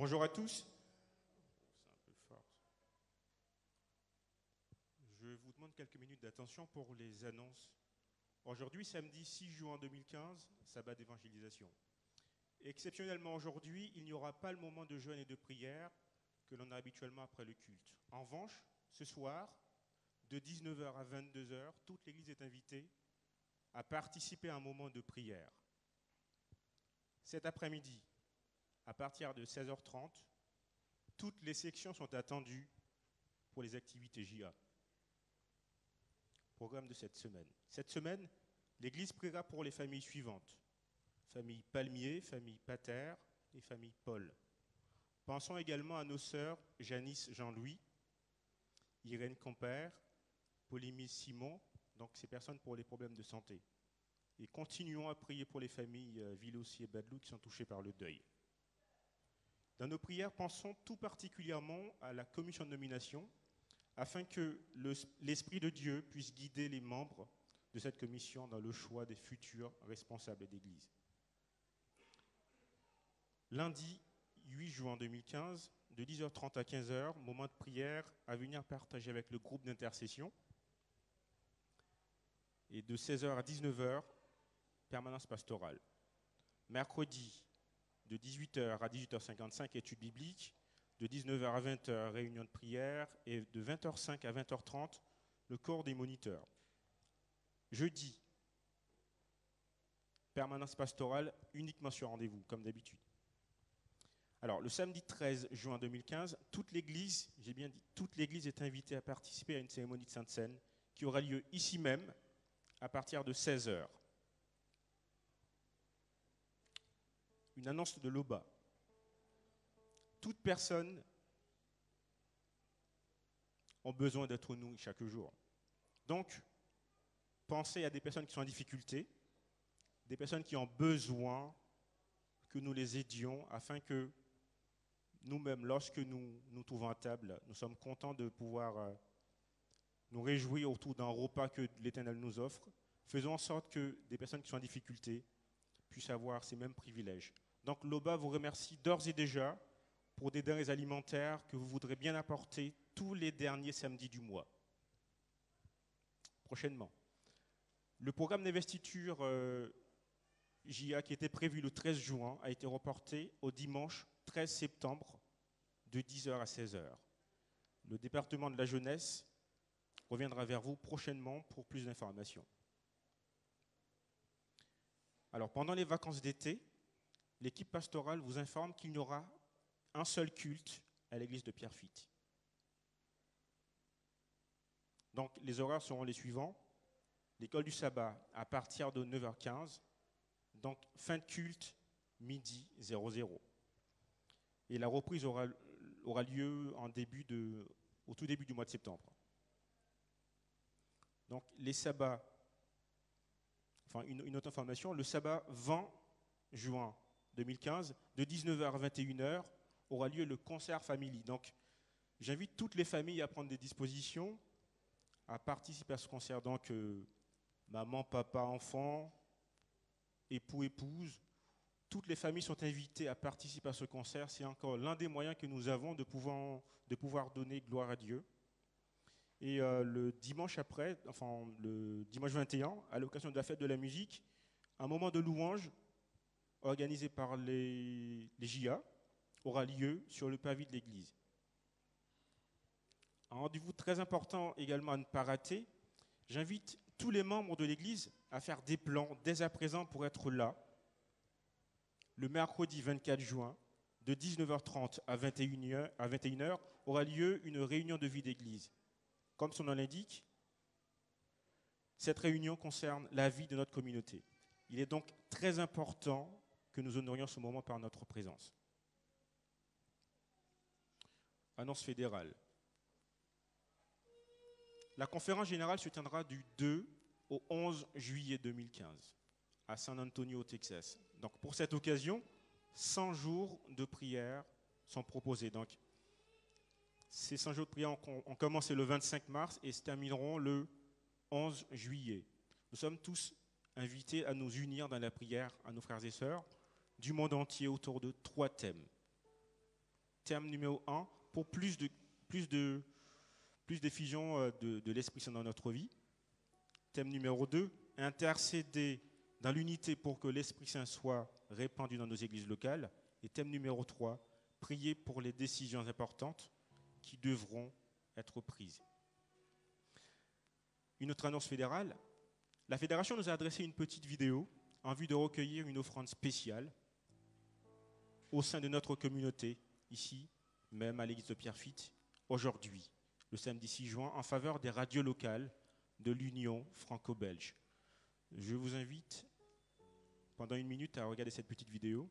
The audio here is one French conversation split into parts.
Bonjour à tous. C'est un peu fort. Je vous demande quelques minutes d'attention pour les annonces. Aujourd'hui, samedi 6 juin 2015, sabbat d'évangélisation. Exceptionnellement aujourd'hui, il n'y aura pas le moment de jeûne et de prière que l'on a habituellement après le culte. En revanche, ce soir, de 19 h à 22 h, toute l'Église est invitée à participer à un moment de prière. Cet après-midi, à partir de 16 h 30, toutes les sections sont attendues pour les activités JA. Programme de cette semaine. Cette semaine, l'Église priera pour les familles suivantes. Famille Palmier, famille Pater et famille Paul. Pensons également à nos sœurs Janice Jean-Louis, Irène Compère, Polémie Simon, donc ces personnes pour les problèmes de santé. Et continuons à prier pour les familles Villossi et Badelou qui sont touchées par le deuil. Dans nos prières, pensons tout particulièrement à la commission de nomination, afin que l'Esprit de Dieu puisse guider les membres de cette commission dans le choix des futurs responsables d'Église. Lundi 8 juin 2015, de 10h30 à 15h, moment de prière à venir partager avec le groupe d'intercession. Et de 16h à 19h, permanence pastorale. Mercredi, de 18h à 18h55, études bibliques. De 19h à 20h, réunion de prière. Et de 20h05 à 20h30, le corps des moniteurs. Jeudi, permanence pastorale uniquement sur rendez-vous, comme d'habitude. Alors, le samedi 13 juin 2015, toute l'Église, j'ai bien dit, toute l'Église est invitée à participer à une cérémonie de Sainte Seine qui aura lieu ici même à partir de 16h. Une annonce de l'OBA. Toute personne a besoin d'être nourrie chaque jour. Donc, pensez à des personnes qui sont en difficulté, des personnes qui ont besoin que nous les aidions afin que nous-mêmes, lorsque nous nous trouvons à table, nous sommes contents de pouvoir nous réjouir autour d'un repas que l'Éternel nous offre. Faisons en sorte que des personnes qui sont en difficulté puissent avoir ces mêmes privilèges. Donc l'OBA vous remercie d'ores et déjà pour des denrées alimentaires que vous voudrez bien apporter tous les derniers samedis du mois. Prochainement. Le programme d'investiture JA qui était prévu le 13 juin a été reporté au dimanche 13 septembre de 10h à 16h. Le département de la jeunesse reviendra vers vous prochainement pour plus d'informations. Alors, pendant les vacances d'été, l'équipe pastorale vous informe qu'il n'y aura un seul culte à l'église de Pierrefitte. Donc, les horaires seront les suivants. L'école du sabbat à partir de 9h15. Donc, fin de culte, midi 00. Et la reprise aura lieu au tout début du mois de septembre. Donc, les sabbats, enfin, une autre information, le sabbat 20 juin 2015, de 19h à 21h, aura lieu le concert family. Donc, j'invite toutes les familles à prendre des dispositions, à participer à ce concert. Donc, maman, papa, enfant, époux, épouse, toutes les familles sont invitées à participer à ce concert. C'est encore l'un des moyens que nous avons de pouvoir donner gloire à Dieu. Et le dimanche après, enfin le dimanche 21, à l'occasion de la fête de la musique, un moment de louange organisé par les JA aura lieu sur le pavé de l'église. Un rendez-vous très important également à ne pas rater. J'invite tous les membres de l'église à faire des plans dès à présent pour être là. Le mercredi 24 juin, de 19h30 à 21h, aura lieu une réunion de vie d'église. Comme son nom l'indique, cette réunion concerne la vie de notre communauté. Il est donc très important que nous honorions ce moment par notre présence. Annonce fédérale. La conférence générale se tiendra du 2 au 11 juillet 2015 à San Antonio, au Texas. Donc pour cette occasion, 100 jours de prière sont proposés. Donc ces 100 jours de prière ont commencé le 25 mars et se termineront le 11 juillet. Nous sommes tous invités à nous unir dans la prière à nos frères et sœurs du monde entier autour de 3 thèmes. Thème numéro 1, pour plus d'effusion de l'Esprit Saint dans notre vie. Thème numéro 2, intercéder dans l'unité pour que l'Esprit Saint soit répandu dans nos églises locales. Et thème numéro 3, prier pour les décisions importantes qui devront être prises. Une autre annonce fédérale, la fédération nous a adressé une petite vidéo en vue de recueillir une offrande spéciale au sein de notre communauté, ici, même à l'église de Pierrefitte, aujourd'hui, le samedi 6 juin, en faveur des radios locales de l'Union franco-belge. Je vous invite pendant 1 minute à regarder cette petite vidéo.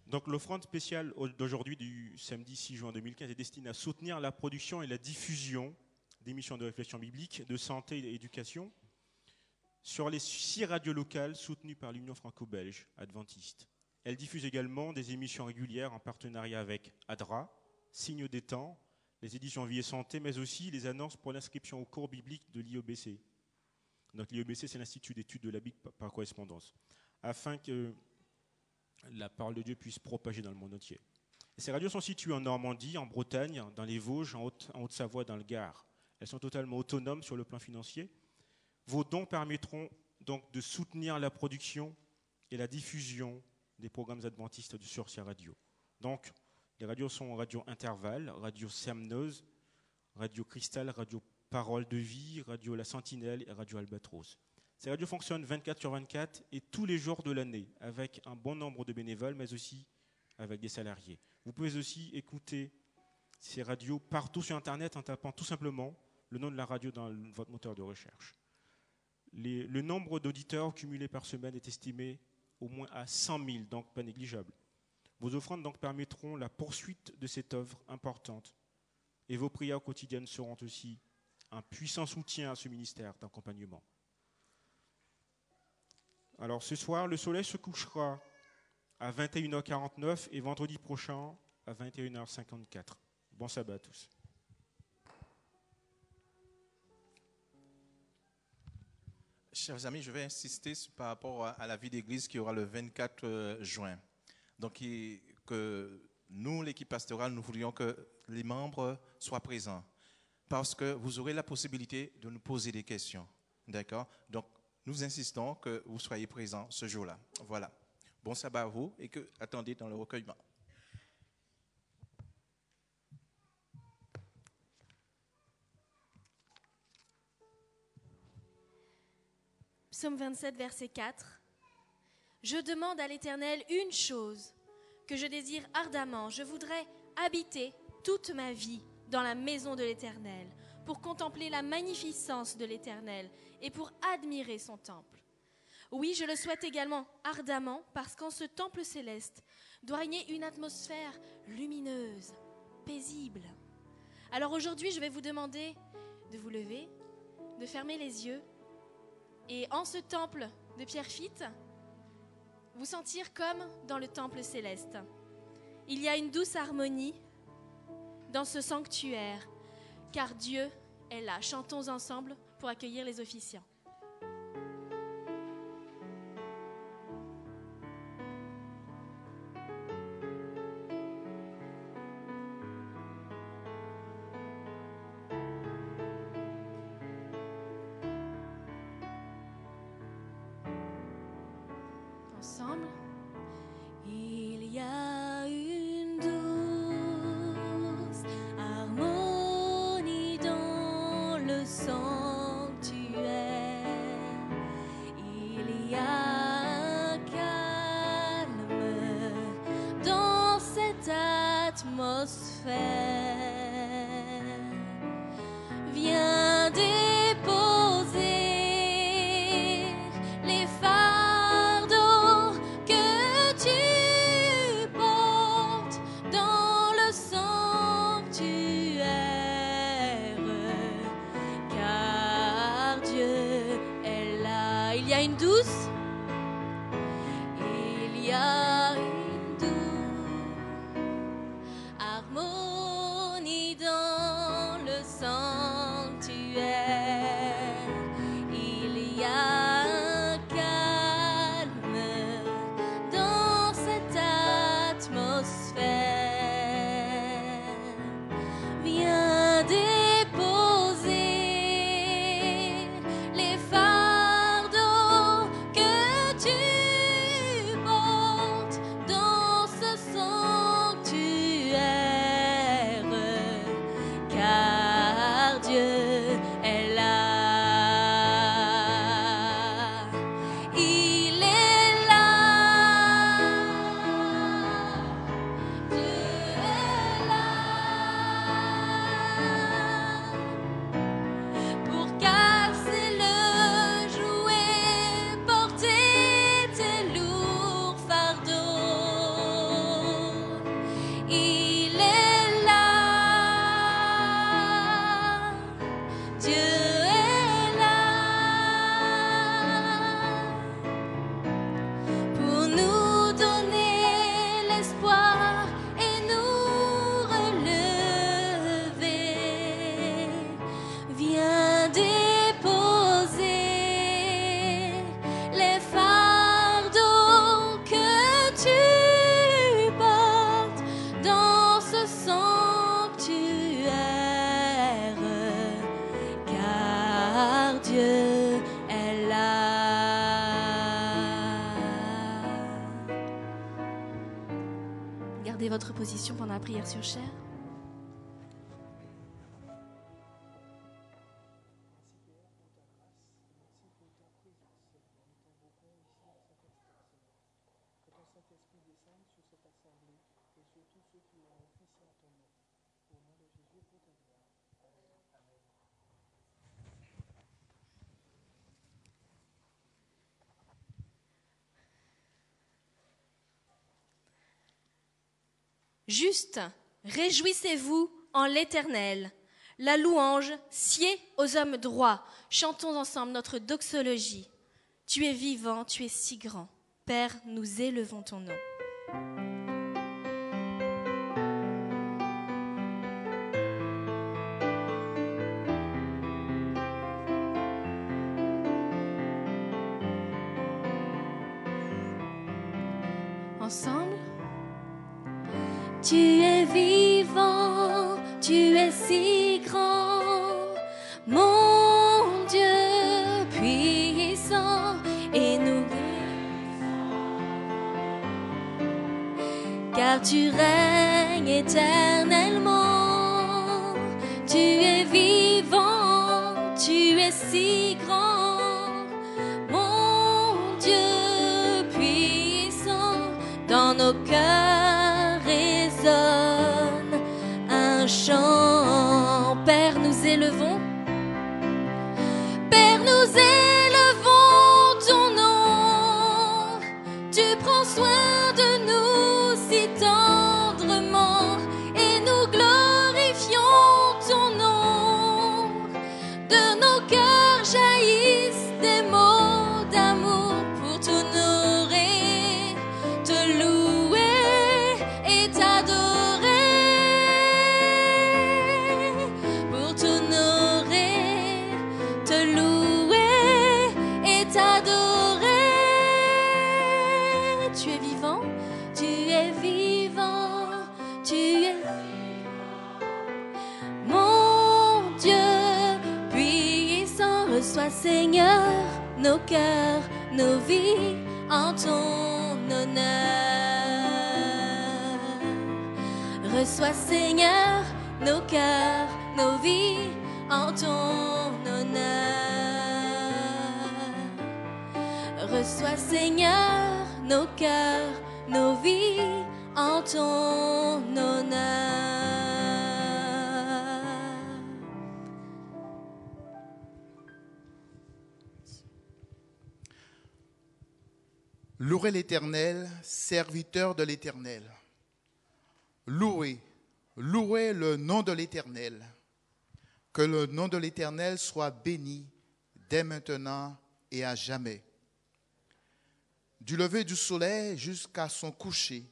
Donc l'offrande spéciale d'aujourd'hui, du samedi 6 juin 2015, est destinée à soutenir la production et la diffusion d'émissions de réflexion biblique, de santé et d'éducation sur les 6 radios locales soutenues par l'Union franco-belge adventiste. Elle diffuse également des émissions régulières en partenariat avec ADRA, Signe des temps, les éditions Vie et Santé, mais aussi les annonces pour l'inscription au cours biblique de l'IEBC. Donc l'IEBC, c'est l'Institut d'études de la Bible par correspondance, afin que la parole de Dieu puisse propager dans le monde entier. Et ces radios sont situées en Normandie, en Bretagne, dans les Vosges, en Haute-Savoie, dans le Gard. Elles sont totalement autonomes sur le plan financier. Vos dons permettront donc de soutenir la production et la diffusion des programmes adventistes sur ces radios. Donc, les radios sont Radio Intervalle, Radio Semnoz, Radio Cristal, Radio Parole de Vie, Radio La Sentinelle et Radio Albatros. Ces radios fonctionnent 24 sur 24 et tous les jours de l'année, avec un bon nombre de bénévoles, mais aussi avec des salariés. Vous pouvez aussi écouter ces radios partout sur Internet en tapant tout simplement le nom de la radio dans votre moteur de recherche. Le nombre d'auditeurs cumulés par semaine est estimé au moins à 100 000, donc pas négligeable. Vos offrandes donc permettront la poursuite de cette œuvre importante et vos prières quotidiennes seront aussi un puissant soutien à ce ministère d'accompagnement. Alors ce soir, le soleil se couchera à 21h49 et vendredi prochain à 21h54. Bon sabbat à tous. Chers amis, je vais insister par rapport à la vie d'église qui aura le 24 juin. Donc, que nous, l'équipe pastorale, nous voulions que les membres soient présents parce que vous aurez la possibilité de nous poser des questions. D'accord? Donc, nous insistons que vous soyez présents ce jour-là. Voilà. Bon sabbat à vous et que attendez dans le recueillement. Psaume 27, verset 4. Je demande à l'Éternel une chose que je désire ardemment. Je voudrais habiter toute ma vie dans la maison de l'Éternel pour contempler la magnificence de l'Éternel et pour admirer son temple. Oui, je le souhaite également ardemment parce qu'en ce temple céleste doit régner une atmosphère lumineuse, paisible. Alors aujourd'hui, je vais vous demander de vous lever, de fermer les yeux et en ce temple de Pierrefitte, vous sentir comme dans le temple céleste. Il y a une douce harmonie dans ce sanctuaire, car Dieu est là. Chantons ensemble pour accueillir les officiants. ensemble. Il y a une douce harmonie dans le sanctuaire. Il y a un calme dans cette atmosphère. Viens déposer les fardeaux que tu portes dans le sanctuaire, car Dieu est là. Il y a une douce, il y a une douce harmonie dans le sanctuaire. Il y a un calme dans cette atmosphère. Viens déposer les fardeaux que tu portes dans ce sanctuaire, car Dieu est là. Il est là. Dieu est là pour casser le jouet, porter tes lourds fardeaux. Il est là. Dieu est là pour nous donner l'espoir et nous relever. Viens déposer les fardeaux que tu portes dans ce sanctuaire, car Dieu est là. Gardez votre position pendant la prière sur chair. Juste, réjouissez-vous en l'Éternel. La louange sied aux hommes droits. Chantons ensemble notre doxologie. Tu es vivant, tu es si grand. Père, nous élevons ton nom. Ensemble. Tu es vivant, tu es si grand, mon Dieu puissant, et nous car tu règnes éternellement. Tu es vivant, tu es si grand, mon Dieu puissant. Dans nos cœurs résonne un chant. Père, nous élevons. Père, nous élevons ton nom. Tu prends soin de nous si tendrement, et nous glorifions ton nom. De nos cœurs jaillissent des mots d'amour pour t'honorer, te louer et t'adorer. Pour t'honorer, te louer et t'adorer. Tu es vivant, tu es vivant, tu es mon Dieu puissant. Reçois, Seigneur, nos cœurs, nos vies en ton honneur. Reçois, Seigneur, nos cœurs, nos vies en ton honneur. Reçois, Seigneur, nos cœurs, nos vies en ton honneur. Louez l'Éternel, serviteur de l'Éternel. Louez, louez le nom de l'Éternel. Que le nom de l'Éternel soit béni dès maintenant et à jamais. Du lever du soleil jusqu'à son coucher,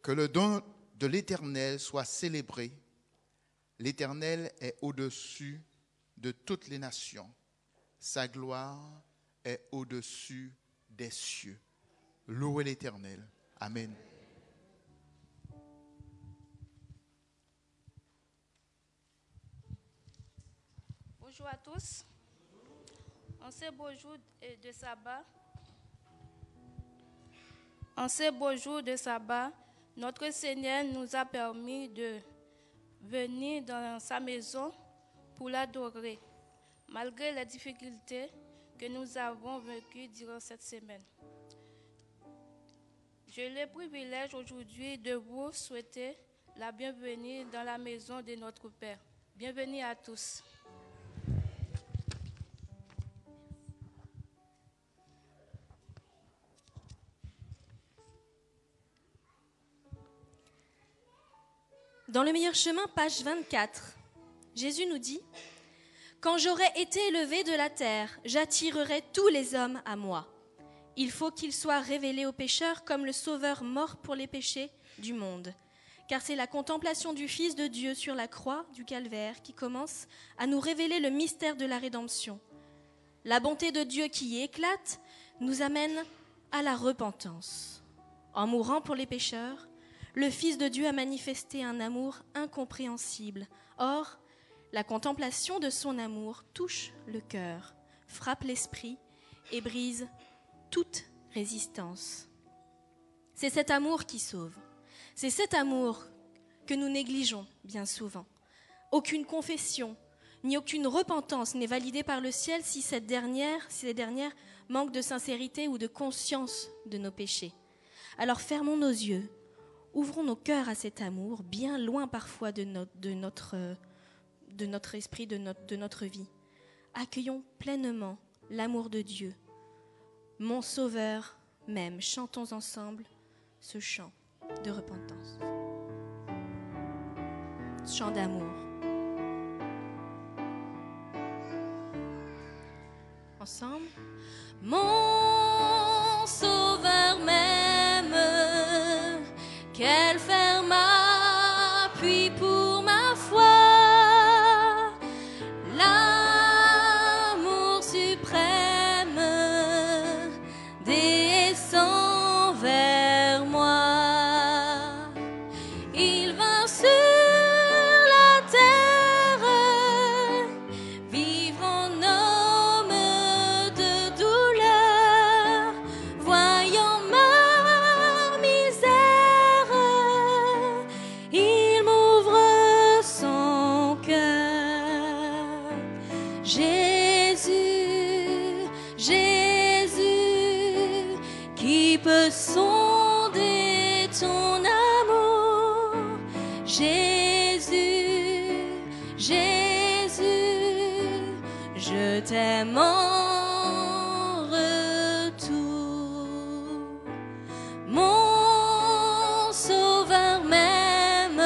que le nom de l'Éternel soit célébré. L'Éternel est au-dessus de toutes les nations. Sa gloire est au-dessus des cieux. Louez l'Éternel. Amen. Bonjour à tous. En ces beaux jours de sabbat, notre Seigneur nous a permis de venir dans sa maison pour l'adorer, malgré les difficultés que nous avons vécues durant cette semaine. J'ai le privilège aujourd'hui de vous souhaiter la bienvenue dans la maison de notre Père. Bienvenue à tous. Dans le meilleur chemin, page 24, Jésus nous dit « Quand j'aurai été élevé de la terre, j'attirerai tous les hommes à moi. Il faut qu'il soit révélé aux pécheurs comme le Sauveur mort pour les péchés du monde. Car c'est la contemplation du Fils de Dieu sur la croix du Calvaire qui commence à nous révéler le mystère de la rédemption. La bonté de Dieu qui y éclate nous amène à la repentance. En mourant pour les pécheurs, le Fils de Dieu a manifesté un amour incompréhensible. Or, la contemplation de son amour touche le cœur, frappe l'esprit et brise toute résistance. C'est cet amour qui sauve. C'est cet amour que nous négligeons bien souvent. Aucune confession, ni aucune repentance n'est validée par le ciel si ces dernières manquent de sincérité ou de conscience de nos péchés. Alors fermons nos yeux, ouvrons nos cœurs à cet amour, bien loin parfois de notre esprit, de notre vie. Accueillons pleinement l'amour de Dieu. Mon Sauveur m'aime. Chantons ensemble ce chant de repentance. Chant d'amour. Ensemble. Mon Sauveur m'aime, quel ferme appui pour ma foi. L'amour suprême descend vers moi. Il vint sur la terre, vivre en homme de douleur, voyant ma misère, il m'ouvre son cœur. Jésus, Jésus, qui peut sonder ton amour? Jésus, Jésus, je t'aime en retour. Mon Sauveur m'aime,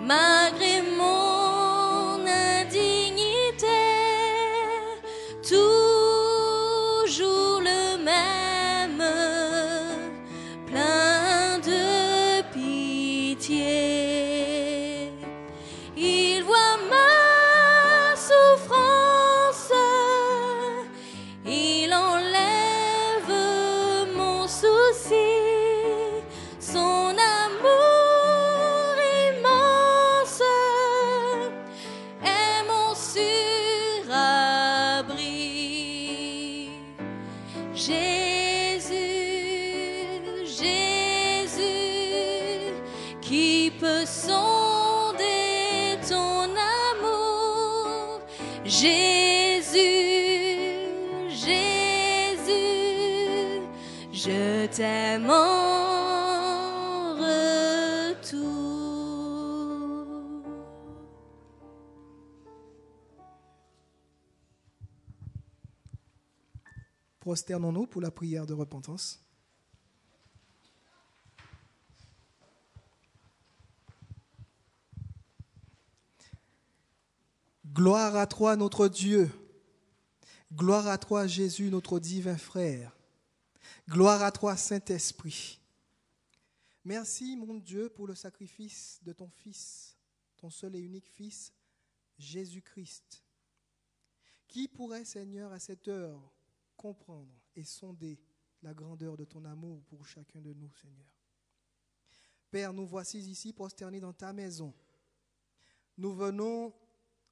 malgré mon indignité, toujours le même, plein de pitié. Il voit ma souffrance peut sonder ton amour? Jésus, Jésus, je t'aime en retour. Prosternons-nous pour la prière de repentance. Gloire à toi, notre Dieu. Gloire à toi, Jésus, notre divin frère. Gloire à toi, Saint-Esprit. Merci, mon Dieu, pour le sacrifice de ton Fils, ton seul et unique Fils, Jésus-Christ. Qui pourrait, Seigneur, à cette heure, comprendre et sonder la grandeur de ton amour pour chacun de nous, Seigneur. Père, nous voici ici prosternés dans ta maison. Nous venons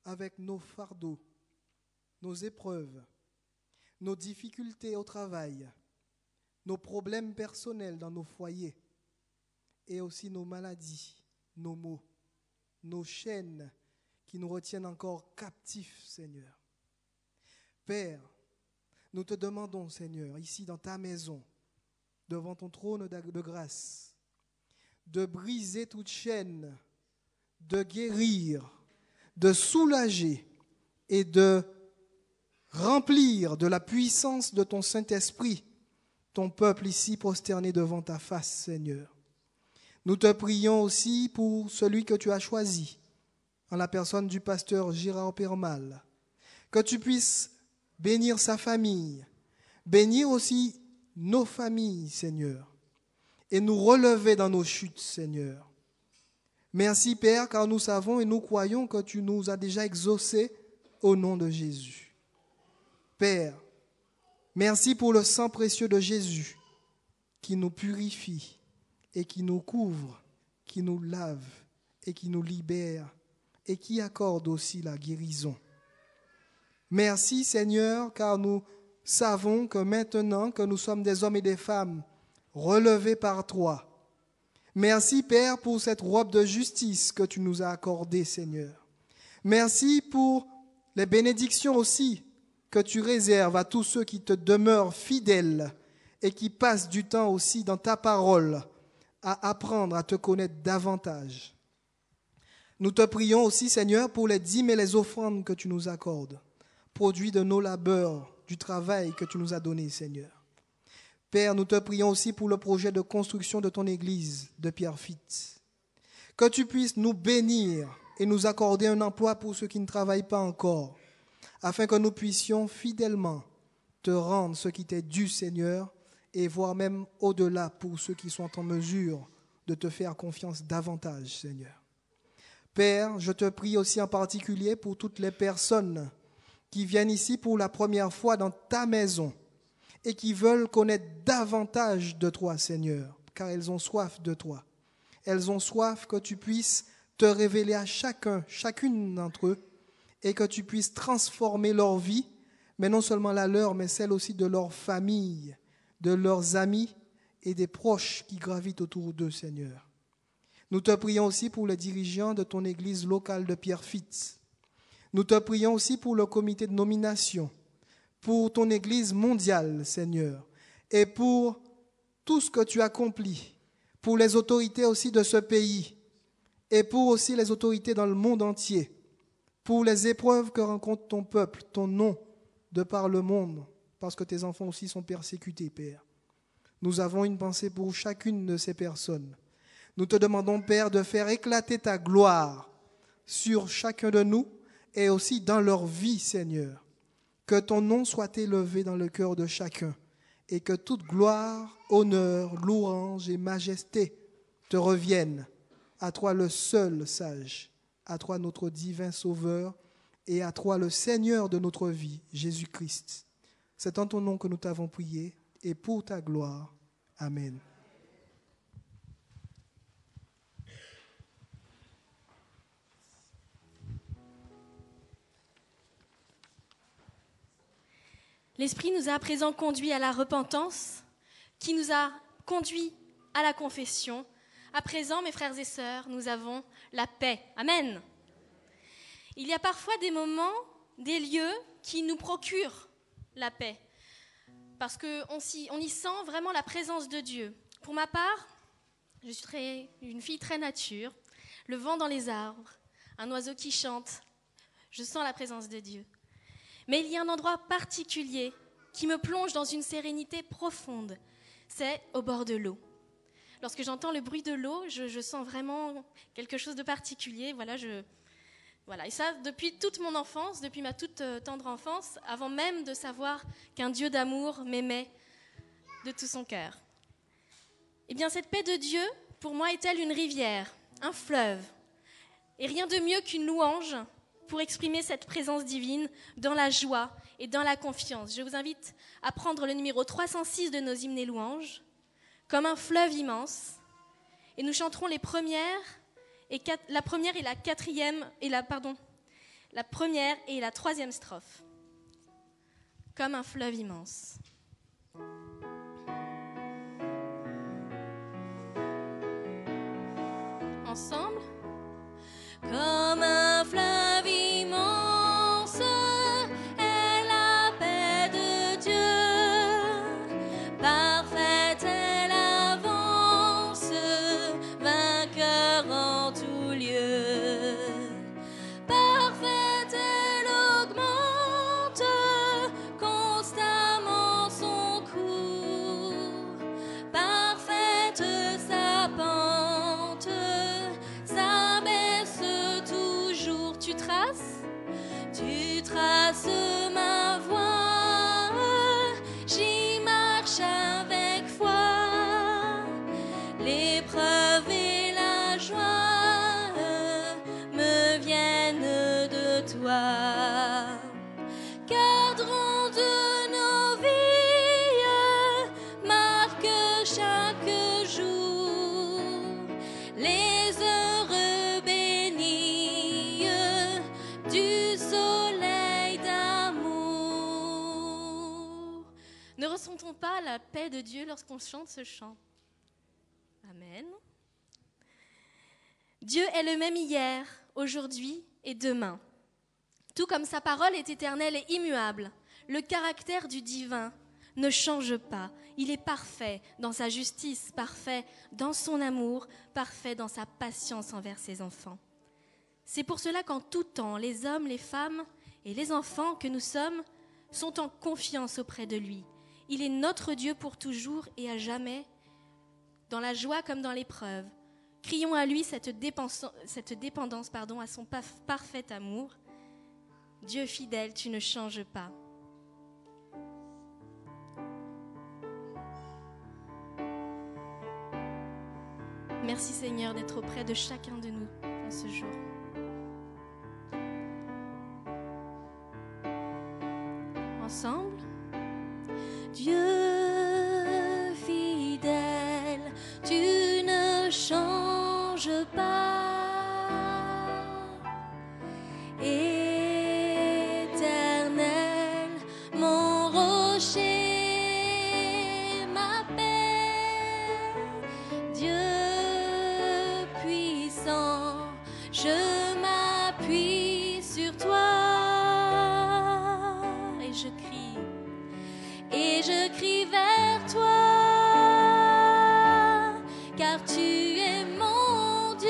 avec nos fardeaux, nos épreuves, nos difficultés au travail, nos problèmes personnels dans nos foyers et aussi nos maladies, nos maux, nos chaînes qui nous retiennent encore captifs, Seigneur. Père, nous te demandons, Seigneur, ici dans ta maison, devant ton trône de grâce, de briser toute chaîne, de guérir, de soulager et de remplir de la puissance de ton Saint-Esprit ton peuple ici prosterné devant ta face, Seigneur. Nous te prions aussi pour celui que tu as choisi, en la personne du pasteur Gérard Permal, que tu puisses bénir sa famille, bénir aussi nos familles, Seigneur, et nous relever dans nos chutes, Seigneur. Merci, Père, car nous savons et nous croyons que tu nous as déjà exaucés au nom de Jésus. Père, merci pour le sang précieux de Jésus qui nous purifie et qui nous couvre, qui nous lave et qui nous libère et qui accorde aussi la guérison. Merci, Seigneur, car nous savons que maintenant que nous sommes des hommes et des femmes relevés par toi, merci, Père, pour cette robe de justice que tu nous as accordée, Seigneur. Merci pour les bénédictions aussi que tu réserves à tous ceux qui te demeurent fidèles et qui passent du temps aussi dans ta parole à apprendre à te connaître davantage. Nous te prions aussi, Seigneur, pour les dîmes et les offrandes que tu nous accordes, produits de nos labeurs, du travail que tu nous as donné, Seigneur. Père, nous te prions aussi pour le projet de construction de ton Église de Pierrefitte. Que tu puisses nous bénir et nous accorder un emploi pour ceux qui ne travaillent pas encore, afin que nous puissions fidèlement te rendre ce qui t'est dû, Seigneur, et voire même au-delà pour ceux qui sont en mesure de te faire confiance davantage, Seigneur. Père, je te prie aussi en particulier pour toutes les personnes qui viennent ici pour la première fois dans ta maison et qui veulent connaître davantage de toi, Seigneur, car elles ont soif de toi. Elles ont soif que tu puisses te révéler à chacune d'entre eux, et que tu puisses transformer leur vie, mais non seulement la leur, mais celle aussi de leur famille, de leurs amis et des proches qui gravitent autour d'eux, Seigneur. Nous te prions aussi pour les dirigeants de ton Église locale de Pierrefitte. Nous te prions aussi pour le comité de nomination, pour ton Église mondiale, Seigneur, et pour tout ce que tu accomplis, pour les autorités aussi de ce pays, et pour aussi les autorités dans le monde entier, pour les épreuves que rencontre ton peuple, ton nom, de par le monde, parce que tes enfants aussi sont persécutés, Père. Nous avons une pensée pour chacune de ces personnes. Nous te demandons, Père, de faire éclater ta gloire sur chacun de nous et aussi dans leur vie, Seigneur. Que ton nom soit élevé dans le cœur de chacun et que toute gloire, honneur, louange et majesté te reviennent. À toi le seul sage, à toi notre divin Sauveur et à toi le Seigneur de notre vie, Jésus-Christ. C'est en ton nom que nous t'avons prié et pour ta gloire. Amen. L'Esprit nous a à présent conduits à la repentance, qui nous a conduits à la confession, À présent, mes frères et sœurs, nous avons la paix. Amen. Il y a parfois des moments, des lieux qui nous procurent la paix, parce qu'on y sent vraiment la présence de Dieu. Pour ma part, je suis une fille très nature, le vent dans les arbres, un oiseau qui chante, je sens la présence de Dieu. Mais il y a un endroit particulier qui me plonge dans une sérénité profonde, c'est au bord de l'eau. Lorsque j'entends le bruit de l'eau, je sens vraiment quelque chose de particulier. Voilà. Et ça, depuis toute mon enfance, depuis ma toute tendre enfance, avant même de savoir qu'un Dieu d'amour m'aimait de tout son cœur. Eh bien, cette paix de Dieu, pour moi, est-elle une rivière, un fleuve. Et rien de mieux qu'une louange pour exprimer cette présence divine dans la joie et dans la confiance. Je vous invite à prendre le numéro 306 de nos hymnes et louanges, comme un fleuve immense, et nous chanterons la première et la quatrième, la première et la troisième strophe. Comme un fleuve immense. Ensemble. Comme un fleuve immense est la paix de Dieu, parfaite est l'avance, vainqueur en tout lieu. Parfaite elle augmente constamment son cours, parfaite sa pente, sa baisse toujours. Tu traces ma voie, j'y marche avec foi. L'épreuve et la joie me viennent de toi. Cadran de nos vies, marque chaque jour les heureux bénis du soleil d'amour. Ne ressentons pas la paix de Dieu lorsqu'on chante ce chant? Amen. Dieu est le même hier, aujourd'hui et demain. Tout comme sa parole est éternelle et immuable, le caractère du divin ne change pas. Il est parfait dans sa justice, parfait dans son amour, parfait dans sa patience envers ses enfants. C'est pour cela qu'en tout temps, les hommes, les femmes et les enfants que nous sommes sont en confiance auprès de lui. Il est notre Dieu pour toujours et à jamais, dans la joie comme dans l'épreuve. Crions à lui cette dépendance à son parfait amour. Dieu fidèle, tu ne changes pas. Merci Seigneur d'être auprès de chacun de nous en ce jour. Ensemble, Dieu fidèle, tu ne changes pas. Éternel, mon rocher, ma paix, Dieu puissant, je m'appuie sur toi. Et je crie vers toi, car tu es mon Dieu.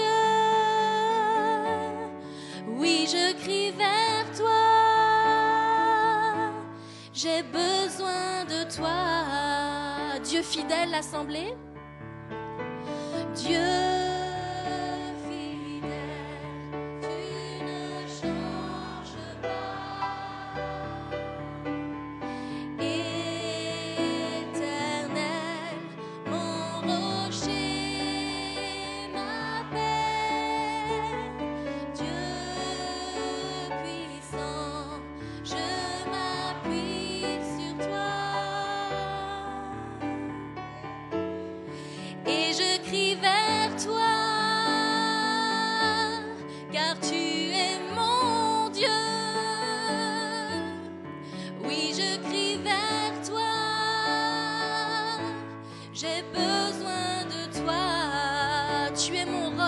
Oui, je crie vers toi, j'ai besoin de toi. Dieu fidèle, l'assemblée. Dieu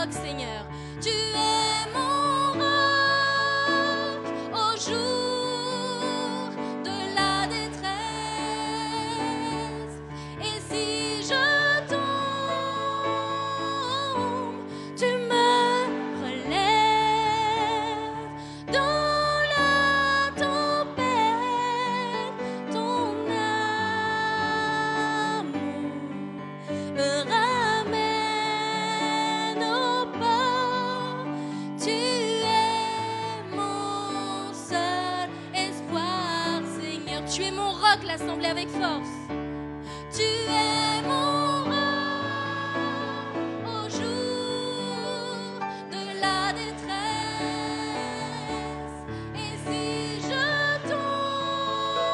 roc, Seigneur. Tu es mon roc au jour de la détresse. Et si je tombe, tu me relèves dans la tempête. Ton amour me ramène au port. Tu es mon seul espoir, Seigneur. Tu es mon roc, l'assemblée avec force. Tu es mon roc au jour de la détresse. Et si je tombe,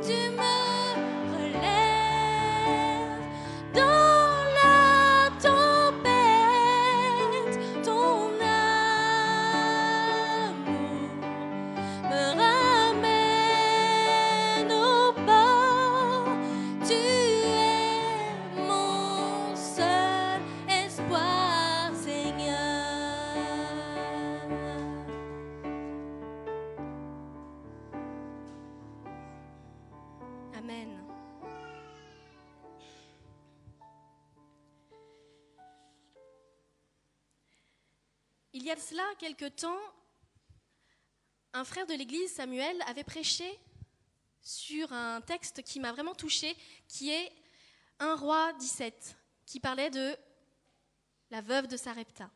tu me relèves dans la tempête. Ton amour me ramène au port. Tu es mon seul espoir, Seigneur. Amen. Il y a de cela quelque temps, un frère de l'église, Samuel, avait prêché sur un texte qui m'a vraiment touchée, qui est 1 Roi 17, qui parlait de la veuve de Sarepta.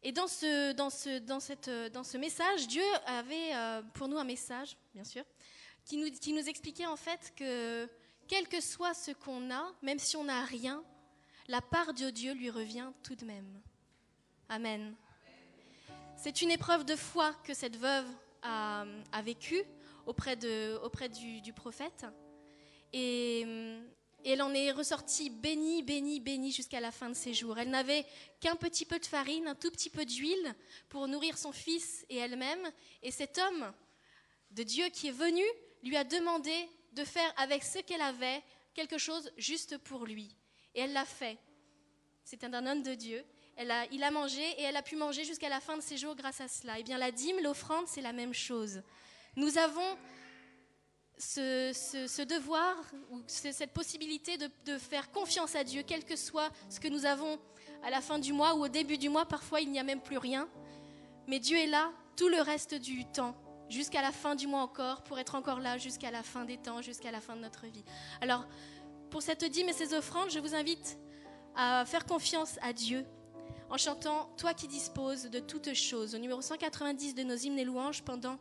Et dans ce message, Dieu avait pour nous un message, bien sûr, qui nous expliquait en fait que quel que soit ce qu'on a, même si on n'a rien, la part de Dieu lui revient tout de même. Amen. C'est une épreuve de foi que cette veuve a vécue auprès du prophète. Et elle en est ressortie bénie, bénie, bénie jusqu'à la fin de ses jours. Elle n'avait qu'un petit peu de farine, un tout petit peu d'huile pour nourrir son fils et elle-même. Et cet homme de Dieu qui est venu lui a demandé de faire avec ce qu'elle avait quelque chose juste pour lui. Et elle l'a fait. C'est un homme de Dieu. Il a mangé et elle a pu manger jusqu'à la fin de ses jours grâce à cela. Eh bien, la dîme, l'offrande, c'est la même chose. Nous avons ce devoir, ou cette possibilité de faire confiance à Dieu, quel que soit ce que nous avons à la fin du mois ou au début du mois. Parfois, il n'y a même plus rien. Mais Dieu est là tout le reste du temps, jusqu'à la fin du mois encore, pour être encore là jusqu'à la fin des temps, jusqu'à la fin de notre vie. Alors, pour cette dîme et ces offrandes, je vous invite à faire confiance à Dieu en chantant « Toi qui disposes de toutes choses » au numéro 190 de nos hymnes et louanges, pendant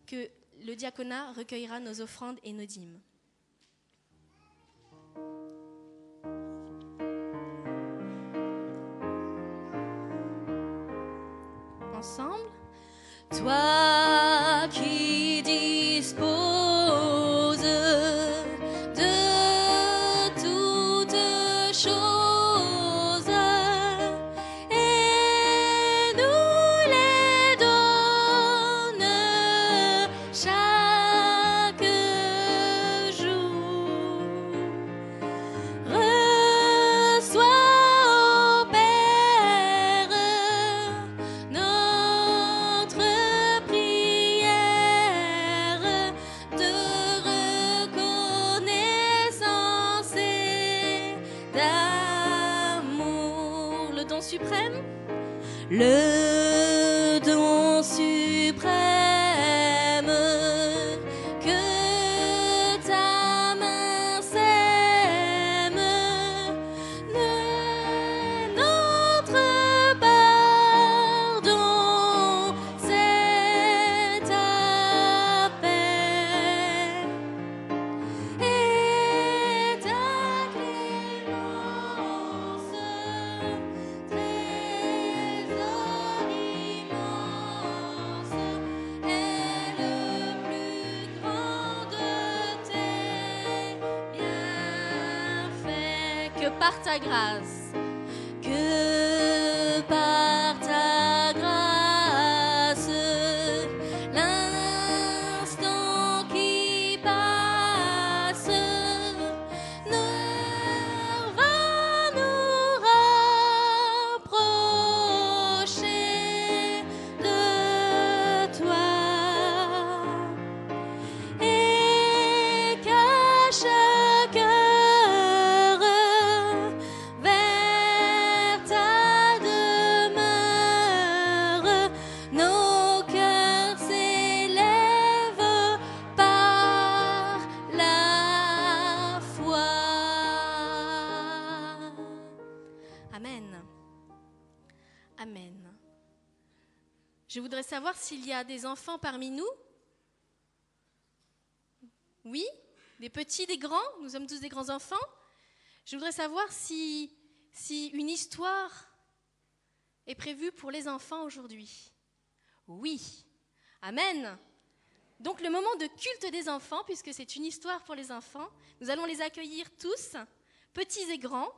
que le diaconat recueillera nos offrandes et nos dîmes. Ensemble. Toi qui disposes de toutes choses et nous les donnes chaque jour, reçois, ô Père, notre prière de reconnaissance et d'amour. Le don suprême, le don suprême que ta main sème, notre pardon, c'est ta paix et ta clémence, trésor immense, est le plus grand de tes bienfaits. Que par ta grâce, que par ta grâce, l'instant qui passe ne va nous Amen. Je voudrais savoir s'il y a des enfants parmi nous. Oui, des petits, des grands, nous sommes tous des grands enfants. Je voudrais savoir si une histoire est prévue pour les enfants aujourd'hui. Oui, amen. Donc le moment de culte des enfants, puisque c'est une histoire pour les enfants, nous allons les accueillir tous, petits et grands.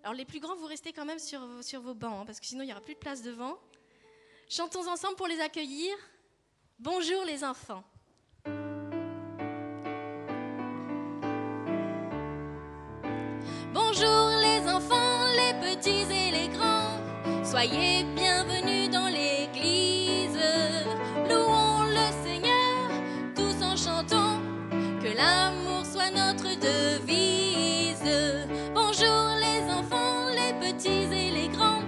Alors les plus grands, vous restez quand même sur vos bancs, parce que sinon il n'y aura plus de place devant. Chantons ensemble pour les accueillir. Bonjour les enfants. Bonjour les enfants, les petits et les grands, soyez bienvenus dans l'église. Louons le Seigneur, tous en chantant, que l'amour soit notre devise. Bonjour les enfants, les petits et les grands,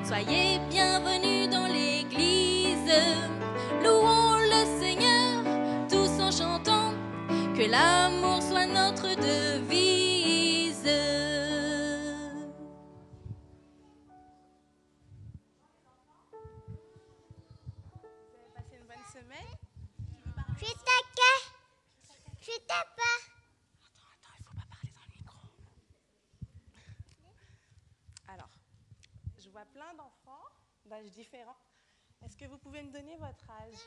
soyez bienvenus dans l'église. Louons le Seigneur, tous en chantant, que l'amour soit notre devise. Attends, il faut pas parler dans le micro. Alors, je vois plein d'enfants d'âges différents. Est-ce que vous pouvez me donner votre âge?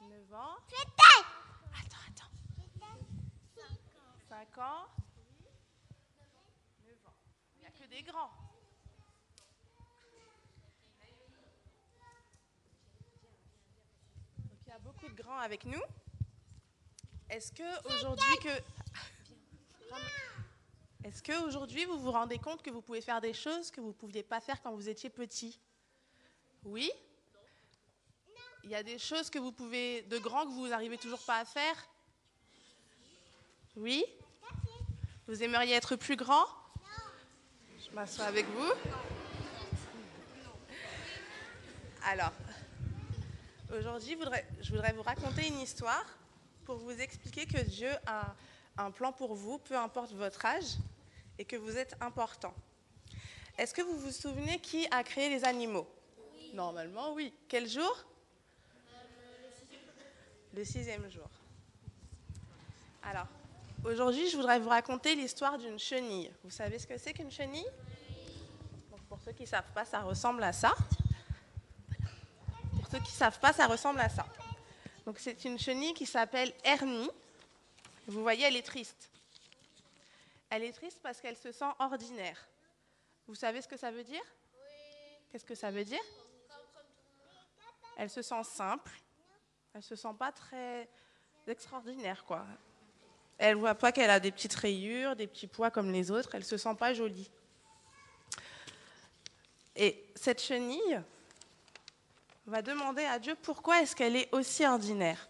9 ans. Attends. 5 ans. 9 ans. Il n'y a que des grands. Donc, il y a beaucoup de grands avec nous. Est-ce qu'aujourd'hui vous vous rendez compte que vous pouvez faire des choses que vous ne pouviez pas faire quand vous étiez petit? Oui? Il y a des choses que vous pouvez, de grands, que vous n'arrivez toujours pas à faire? Oui? Vous aimeriez être plus grand? Je m'assois avec vous. Alors, aujourd'hui, je voudrais vous raconter une histoire pour vous expliquer que Dieu a un plan pour vous, peu importe votre âge, et que vous êtes important. Est-ce que vous vous souvenez qui a créé les animaux? Oui. Normalement, oui. Quel jour? Le 6e jour. Alors, aujourd'hui, je voudrais vous raconter l'histoire d'une chenille. Vous savez ce que c'est qu'une chenille? Donc, pour ceux qui ne savent pas, ça ressemble à ça. Pour ceux qui ne savent pas, ça ressemble à ça. Donc, c'est une chenille qui s'appelle Ernie. Vous voyez, elle est triste. Elle est triste parce qu'elle se sent ordinaire. Vous savez ce que ça veut dire? Oui. Qu'est-ce que ça veut dire? Elle se sent simple. Elle ne se sent pas très extraordinaire, quoi. Elle ne voit pas qu'elle a des petites rayures, des petits pois comme les autres. Elle ne se sent pas jolie. Et cette chenille va demander à Dieu pourquoi est-ce qu'elle est aussi ordinaire.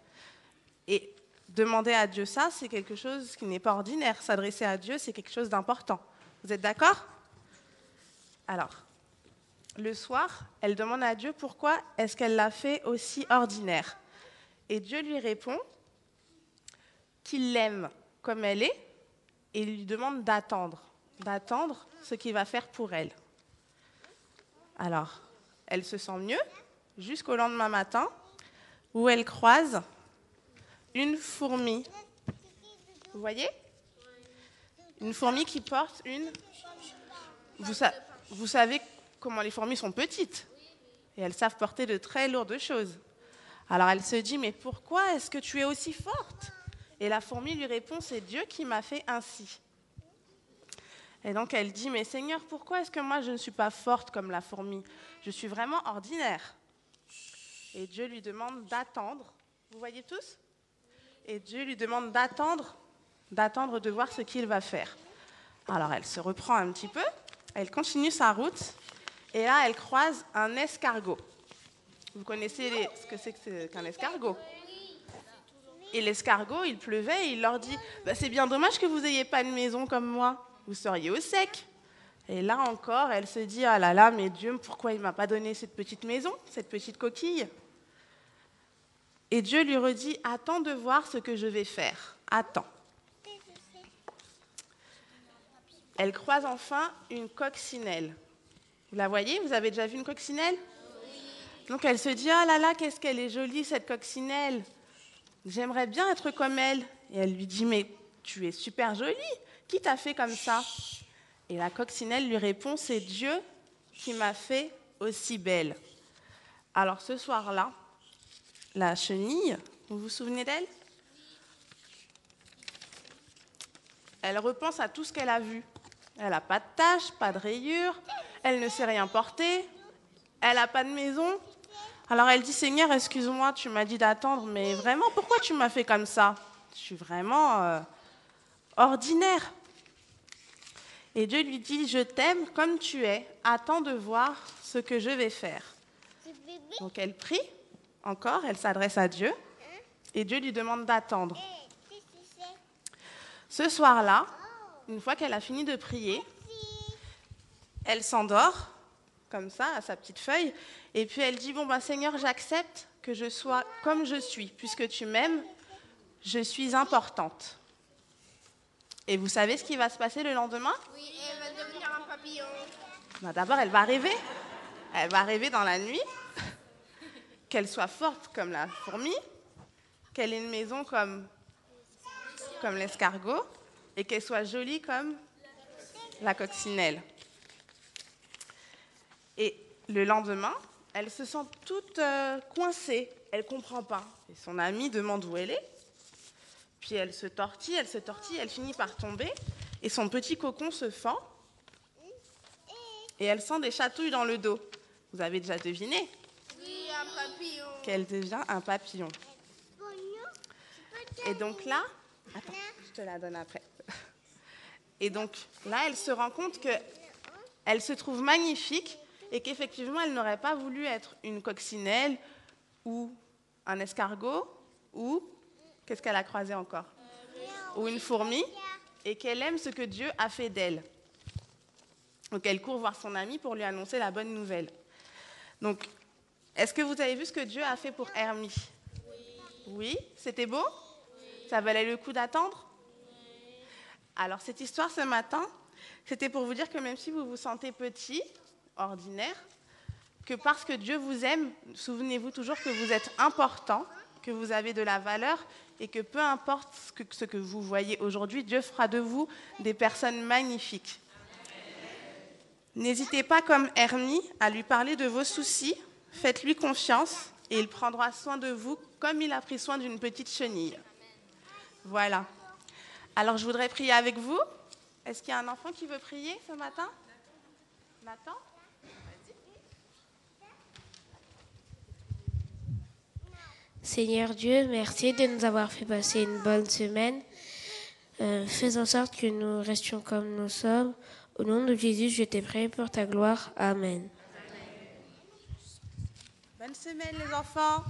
Et demander à Dieu ça, c'est quelque chose qui n'est pas ordinaire. S'adresser à Dieu, c'est quelque chose d'important. Vous êtes d'accord? Alors, le soir, elle demande à Dieu pourquoi est-ce qu'elle l'a fait aussi ordinaire. Et Dieu lui répond qu'il l'aime comme elle est et lui demande d'attendre ce qu'il va faire pour elle. Alors, elle se sent mieux jusqu'au lendemain matin où elle croise une fourmi. Vous voyez? Une fourmi qui porte une... Vous savez comment les fourmis sont petites et elles savent porter de très lourdes choses. Alors elle se dit, mais pourquoi est-ce que tu es aussi forte? Et la fourmi lui répond, c'est Dieu qui m'a fait ainsi. Et donc elle dit, mais Seigneur, pourquoi est-ce que moi je ne suis pas forte comme la fourmi? Je suis vraiment ordinaire. Et Dieu lui demande d'attendre. Vous voyez tous? Et Dieu lui demande d'attendre de voir ce qu'il va faire. Alors elle se reprend un petit peu, elle continue sa route, et là elle croise un escargot. Vous connaissez ce que c'est qu'un escargot? Et l'escargot, il pleuvait, et il leur dit, c'est bien dommage que vous n'ayez pas une maison comme moi, vous seriez au sec. Et là encore, elle se dit, ah là là, mais Dieu, pourquoi il ne m'a pas donné cette petite maison, cette petite coquille? Et Dieu lui redit, attends de voir ce que je vais faire. Attends. Elle croise enfin une coccinelle. Vous la voyez? Vous avez déjà vu une coccinelle? Donc elle se dit, oh là là, qu'est-ce qu'elle est jolie cette coccinelle. J'aimerais bien être comme elle. Et elle lui dit, mais tu es super jolie. Qui t'a fait comme ça? Et la coccinelle lui répond, c'est Dieu qui m'a fait aussi belle. Alors ce soir-là, la chenille, vous vous souvenez d'elle? Elle repense à tout ce qu'elle a vu. Elle n'a pas de taches, pas de rayures, elle ne sait rien porter, elle n'a pas de maison. Alors elle dit, Seigneur, excuse-moi, tu m'as dit d'attendre, mais vraiment, pourquoi tu m'as fait comme ça? Je suis vraiment ordinaire. Et Dieu lui dit, je t'aime comme tu es, attends de voir ce que je vais faire. Donc elle prie encore, elle s'adresse à Dieu, et Dieu lui demande d'attendre. Ce soir-là, une fois qu'elle a fini de prier, elle s'endort, comme ça, à sa petite feuille, et puis elle dit, bon, ben, Seigneur, j'accepte que je sois comme je suis, puisque tu m'aimes, je suis importante. Et vous savez ce qui va se passer le lendemain? Oui, elle va devenir un papillon. Ben, d'abord, elle va rêver. Elle va rêver dans la nuit, qu'elle soit forte comme la fourmi, qu'elle ait une maison comme l'escargot, et qu'elle soit jolie comme la coccinelle. Et le lendemain, elle se sent toute coincée, elle ne comprend pas. Et son amie demande où elle est, puis elle se tortille, elle finit par tomber, et son petit cocon se fend, et elle sent des chatouilles dans le dos. Vous avez déjà deviné? Oui, un papillon. Qu'elle devient un papillon. Et donc là, attends, je te la donne après. Et donc là, elle se rend compte qu'elle se trouve magnifique et qu'effectivement, elle n'aurait pas voulu être une coccinelle ou un escargot ou, qu'est-ce qu'elle a croisé encore? Ou une fourmi, et qu'elle aime ce que Dieu a fait d'elle. Donc elle court voir son amie pour lui annoncer la bonne nouvelle. Donc, est-ce que vous avez vu ce que Dieu a fait pour Hermie? Oui, c'était beau? Ça valait le coup d'attendre? Alors, cette histoire ce matin, c'était pour vous dire que même si vous vous sentez petit, ordinaire, que parce que Dieu vous aime, souvenez-vous toujours que vous êtes important, que vous avez de la valeur et que peu importe ce que vous voyez aujourd'hui, Dieu fera de vous des personnes magnifiques. N'hésitez pas, comme Hermie, à lui parler de vos soucis, faites-lui confiance et il prendra soin de vous comme il a pris soin d'une petite chenille. Voilà. Alors, je voudrais prier avec vous. Est-ce qu'il y a un enfant qui veut prier ce matin? Nathan? Seigneur Dieu, merci de nous avoir fait passer une bonne semaine. Fais en sorte que nous restions comme nous sommes. Au nom de Jésus, je te prie pour ta gloire. Amen. Bonne semaine, les enfants.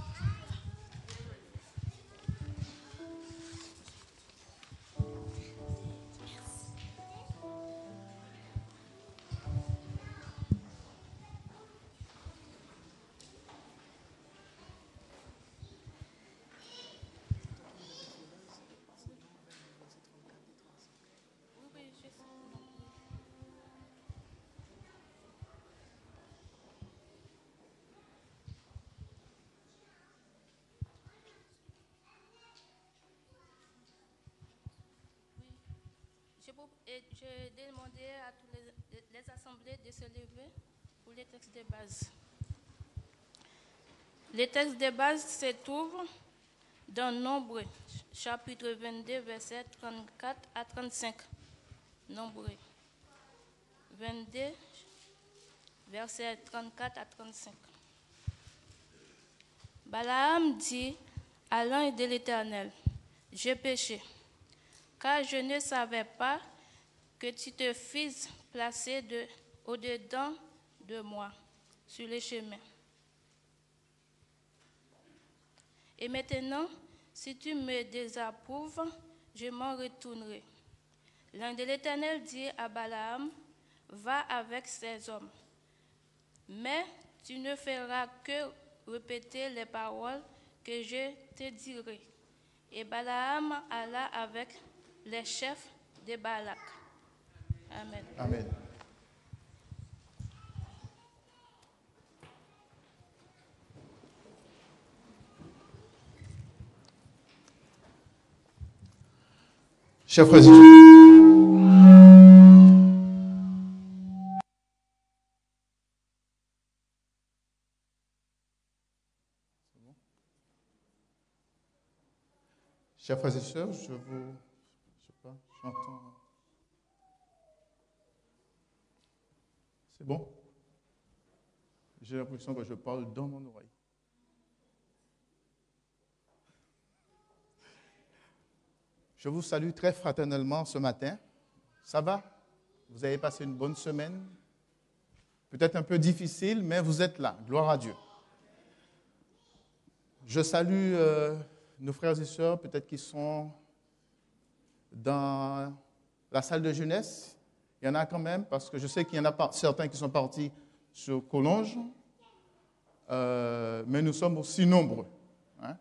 Je demandais à toutes les assemblées de se lever pour les textes de base. Les textes de base se trouvent dans Nombre, chapitre 22, versets 34 à 35. Nombre 22, versets 34 à 35. Balaam dit à l'ange de l'Éternel, « J'ai péché, car je ne savais pas que tu te fisses placer au-dedans de moi sur le chemin. Et maintenant, si tu me désapprouves, je m'en retournerai. » L'ange de l'Éternel dit à Balaam, « Va avec ces hommes, mais tu ne feras que répéter les paroles que je te dirai. » Et Balaam alla avec les chefs de Balak. Amen. Amen. Chers frères et sœurs, chers frères et sœurs, je sais pas, j'entends. C'est bon? J'ai l'impression que je parle dans mon oreille. Je vous salue très fraternellement ce matin. Ça va? Vous avez passé une bonne semaine? Peut-être un peu difficile, mais vous êtes là. Gloire à Dieu. Je salue nos frères et sœurs, peut-être qui sont dans la salle de jeunesse. Il y en a quand même, parce que je sais qu'il y en a certains qui sont partis sur Collonges, mais nous sommes aussi nombreux. Hein?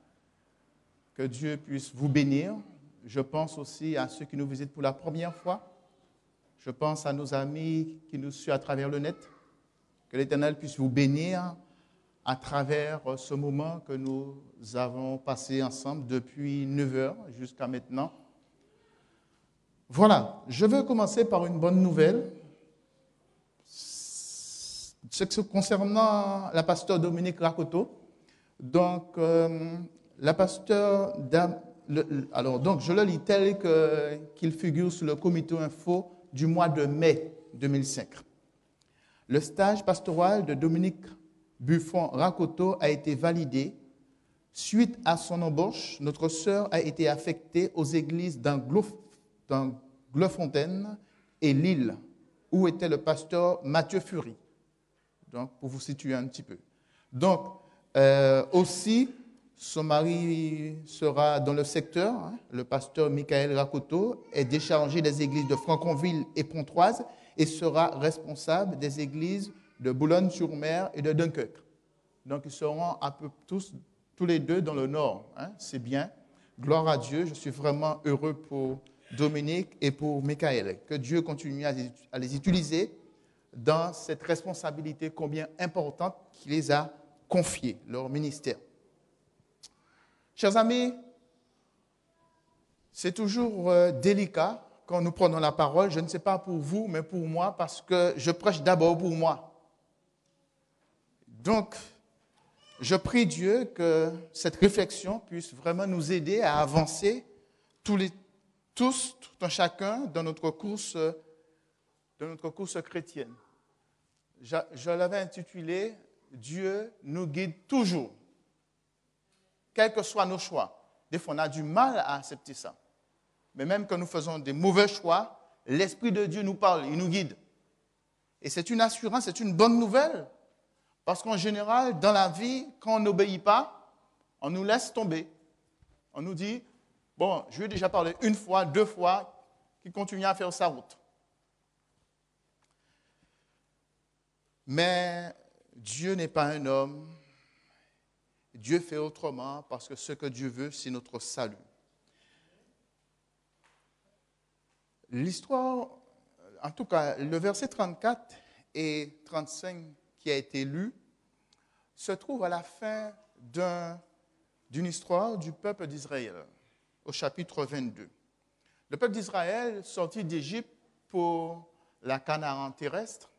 Que Dieu puisse vous bénir. Je pense aussi à ceux qui nous visitent pour la première fois. Je pense à nos amis qui nous suivent à travers le net. Que l'Éternel puisse vous bénir à travers ce moment que nous avons passé ensemble depuis 9 heures jusqu'à maintenant. Voilà, je veux commencer par une bonne nouvelle. Concernant la pasteur Dominique Rakoto. Donc, la pasteur... donc, je le lis tel qu'il figure sur le comité info du mois de mai 2005. Le stage pastoral de Dominique Buffon Rakoto a été validé. Suite à son embauche, notre sœur a été affectée aux églises d'Anglefontaine et Lille, où était le pasteur Mathieu Fury. Donc, pour vous situer un petit peu. Donc, aussi... Son mari sera dans le secteur. Hein. Le pasteur Michael Rakoto est déchargé des églises de Franconville et Pontoise et sera responsable des églises de Boulogne-sur-Mer et de Dunkerque. Donc, ils seront un peu tous les deux dans le nord. Hein. C'est bien. Gloire à Dieu. Je suis vraiment heureux pour Dominique et pour Michael. Que Dieu continue à les utiliser dans cette responsabilité combien importante qu'il les a confiée, leur ministère. Chers amis, c'est toujours délicat quand nous prenons la parole. Je ne sais pas pour vous, mais pour moi, parce que je prêche d'abord pour moi. Donc, je prie Dieu que cette réflexion puisse vraiment nous aider à avancer tout un chacun dans notre course chrétienne. Je l'avais intitulé « Dieu nous guide toujours ». Quels que soient nos choix. Des fois, on a du mal à accepter ça. Mais même quand nous faisons des mauvais choix, l'Esprit de Dieu nous parle, il nous guide. Et c'est une assurance, c'est une bonne nouvelle. Parce qu'en général, dans la vie, quand on n'obéit pas, on nous laisse tomber. On nous dit, bon, je lui ai déjà parlé une fois, 2 fois, qu'il continue à faire sa route. Mais Dieu n'est pas un homme. Dieu fait autrement parce que ce que Dieu veut, c'est notre salut. L'histoire, en tout cas, le verset 34 et 35 qui a été lu, se trouve à la fin d'une histoire du peuple d'Israël, au chapitre 22. Le peuple d'Israël, sorti d'Égypte pour la Canaan terrestre,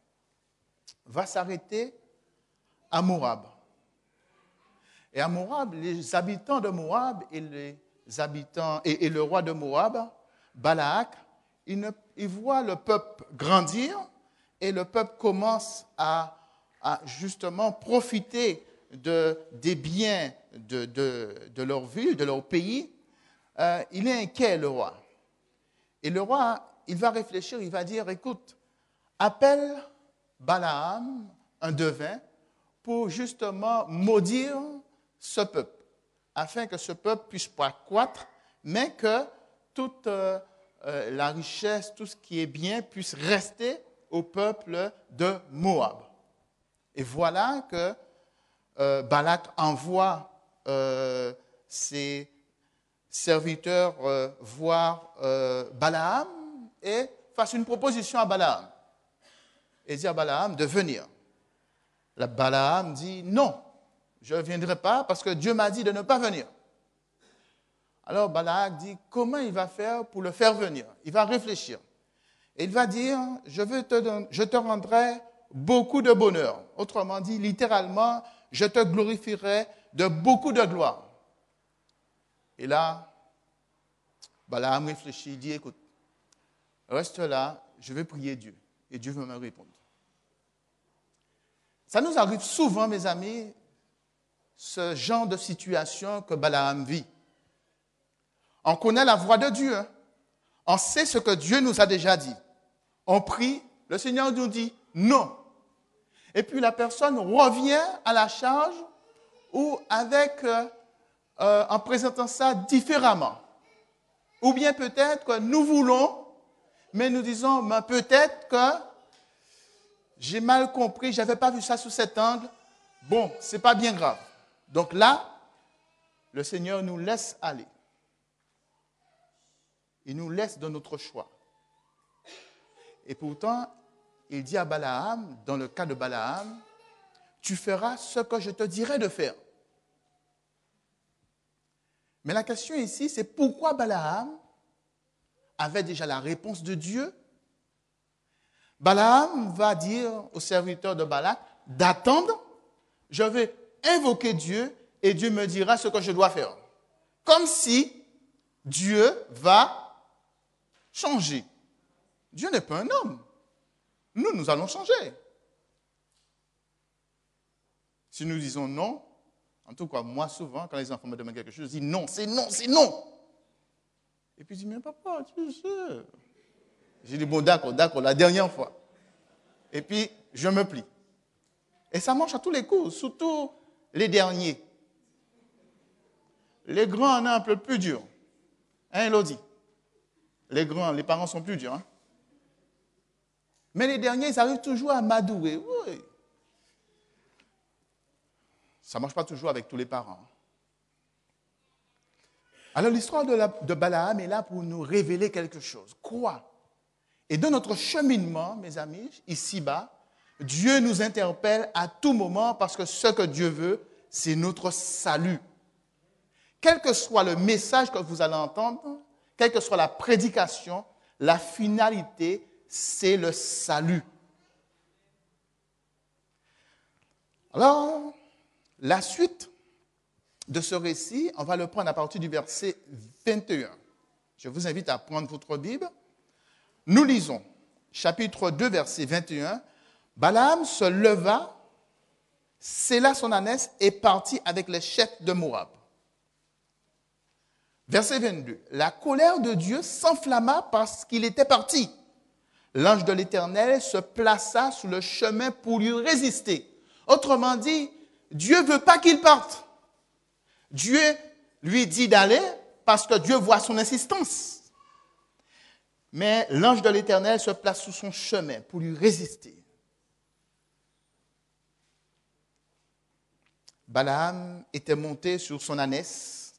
va s'arrêter à Moab. Et à Moab, les habitants de Moab et le roi de Moab, Balak, ils voient le peuple grandir et le peuple commence à justement profiter des biens de leur ville, de leur pays. Il est inquiet, le roi. Et le roi, il va réfléchir, il va dire, écoute, appelle Balaam, un devin, pour justement maudire ce peuple, afin que ce peuple puisse pas croître, mais que toute la richesse, tout ce qui est bien, puisse rester au peuple de Moab. Et voilà que Balak envoie ses serviteurs voir Balaam et fasse une proposition à Balaam. Et dit à Balaam de venir. Balaam dit non. Je ne viendrai pas parce que Dieu m'a dit de ne pas venir. Alors Balak dit, comment il va faire pour le faire venir? Il va réfléchir. Et il va dire, je te rendrai beaucoup de bonheur. Autrement dit, littéralement, je te glorifierai de beaucoup de gloire. Et là, Balaam réfléchit, il dit, écoute, reste là, je vais prier Dieu. Et Dieu va me répondre. Ça nous arrive souvent, mes amis, ce genre de situation que Balaam vit. On connaît la voix de Dieu. Hein? On sait ce que Dieu nous a déjà dit. On prie, le Seigneur nous dit non. Et puis la personne revient à la charge ou en présentant ça différemment. Ou bien peut-être que nous voulons, mais nous disons, mais peut-être que j'ai mal compris, je n'avais pas vu ça sous cet angle. Bon, ce n'est pas bien grave. Donc là, le Seigneur nous laisse aller. Il nous laisse dans notre choix. Et pourtant, il dit à Balaam, dans le cas de Balaam, tu feras ce que je te dirai de faire. Mais la question ici, c'est pourquoi Balaam avait déjà la réponse de Dieu. Balaam va dire au serviteur de Balak d'attendre, je vais invoquer Dieu et Dieu me dira ce que je dois faire. Comme si Dieu va changer. Dieu n'est pas un homme. Nous allons changer. Si nous disons non, en tout cas, moi souvent, quand les enfants me demandent quelque chose, je dis non, c'est non, c'est non. Et puis je dis, mais papa, tu sais. J'ai dit, bon, d'accord, la dernière fois. Et puis, je me plie. Et ça marche à tous les coups, surtout les derniers. Les grands en ont un peu plus dur. Hein, Elodie? Les grands, les parents sont plus durs. Hein? Mais les derniers, ils arrivent toujours à m'adouer. Oui. Ça ne marche pas toujours avec tous les parents. Alors, l'histoire de Balaam est là pour nous révéler quelque chose. Quoi? Et dans notre cheminement, mes amis, ici-bas, Dieu nous interpelle à tout moment parce que ce que Dieu veut, c'est notre salut. Quel que soit le message que vous allez entendre, quelle que soit la prédication, la finalité, c'est le salut. Alors, la suite de ce récit, on va le prendre à partir du verset 21. Je vous invite à prendre votre Bible. Nous lisons, chapitre 2, verset 21. Balaam se leva, sella son ânesse et partit avec les chefs de Moab. Verset 22. La colère de Dieu s'enflamma parce qu'il était parti. L'ange de l'Éternel se plaça sur le chemin pour lui résister. Autrement dit, Dieu ne veut pas qu'il parte. Dieu lui dit d'aller parce que Dieu voit son insistance. Mais l'ange de l'Éternel se place sur son chemin pour lui résister. Balaam était monté sur son ânesse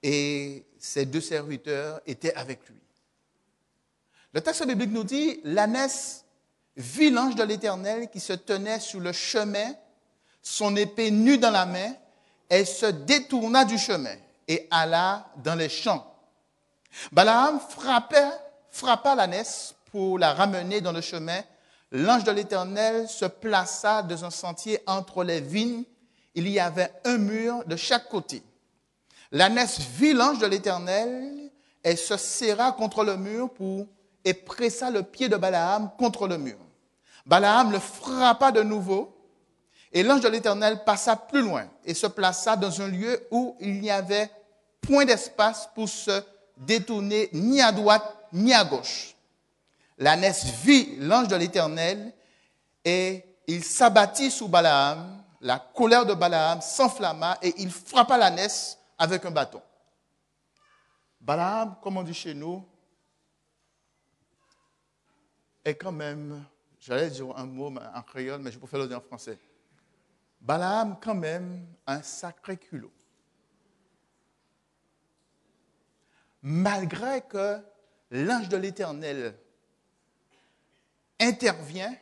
et ses deux serviteurs étaient avec lui. Le texte biblique nous dit, l'ânesse vit l'ange de l'Éternel qui se tenait sur le chemin, son épée nue dans la main, elle se détourna du chemin et alla dans les champs. Balaam frappa l'ânesse pour la ramener dans le chemin. L'ange de l'Éternel se plaça dans un sentier entre les vignes. Il y avait un mur de chaque côté. L'ânesse vit l'ange de l'Éternel, elle se serra contre le mur et pressa le pied de Balaam contre le mur. Balaam le frappa de nouveau et l'ange de l'Éternel passa plus loin et se plaça dans un lieu où il n'y avait point d'espace pour se détourner ni à droite ni à gauche. L'ânesse vit l'ange de l'Éternel et il s'abattit sous Balaam. La colère de Balaam s'enflamma et il frappa l'ânesse avec un bâton. Balaam, comme on dit chez nous, est quand même, j'allais dire un mot en créole, mais je préfère le dire en français. Balaam, quand même, un sacré culot. Malgré que l'ange de l'Éternel intervient,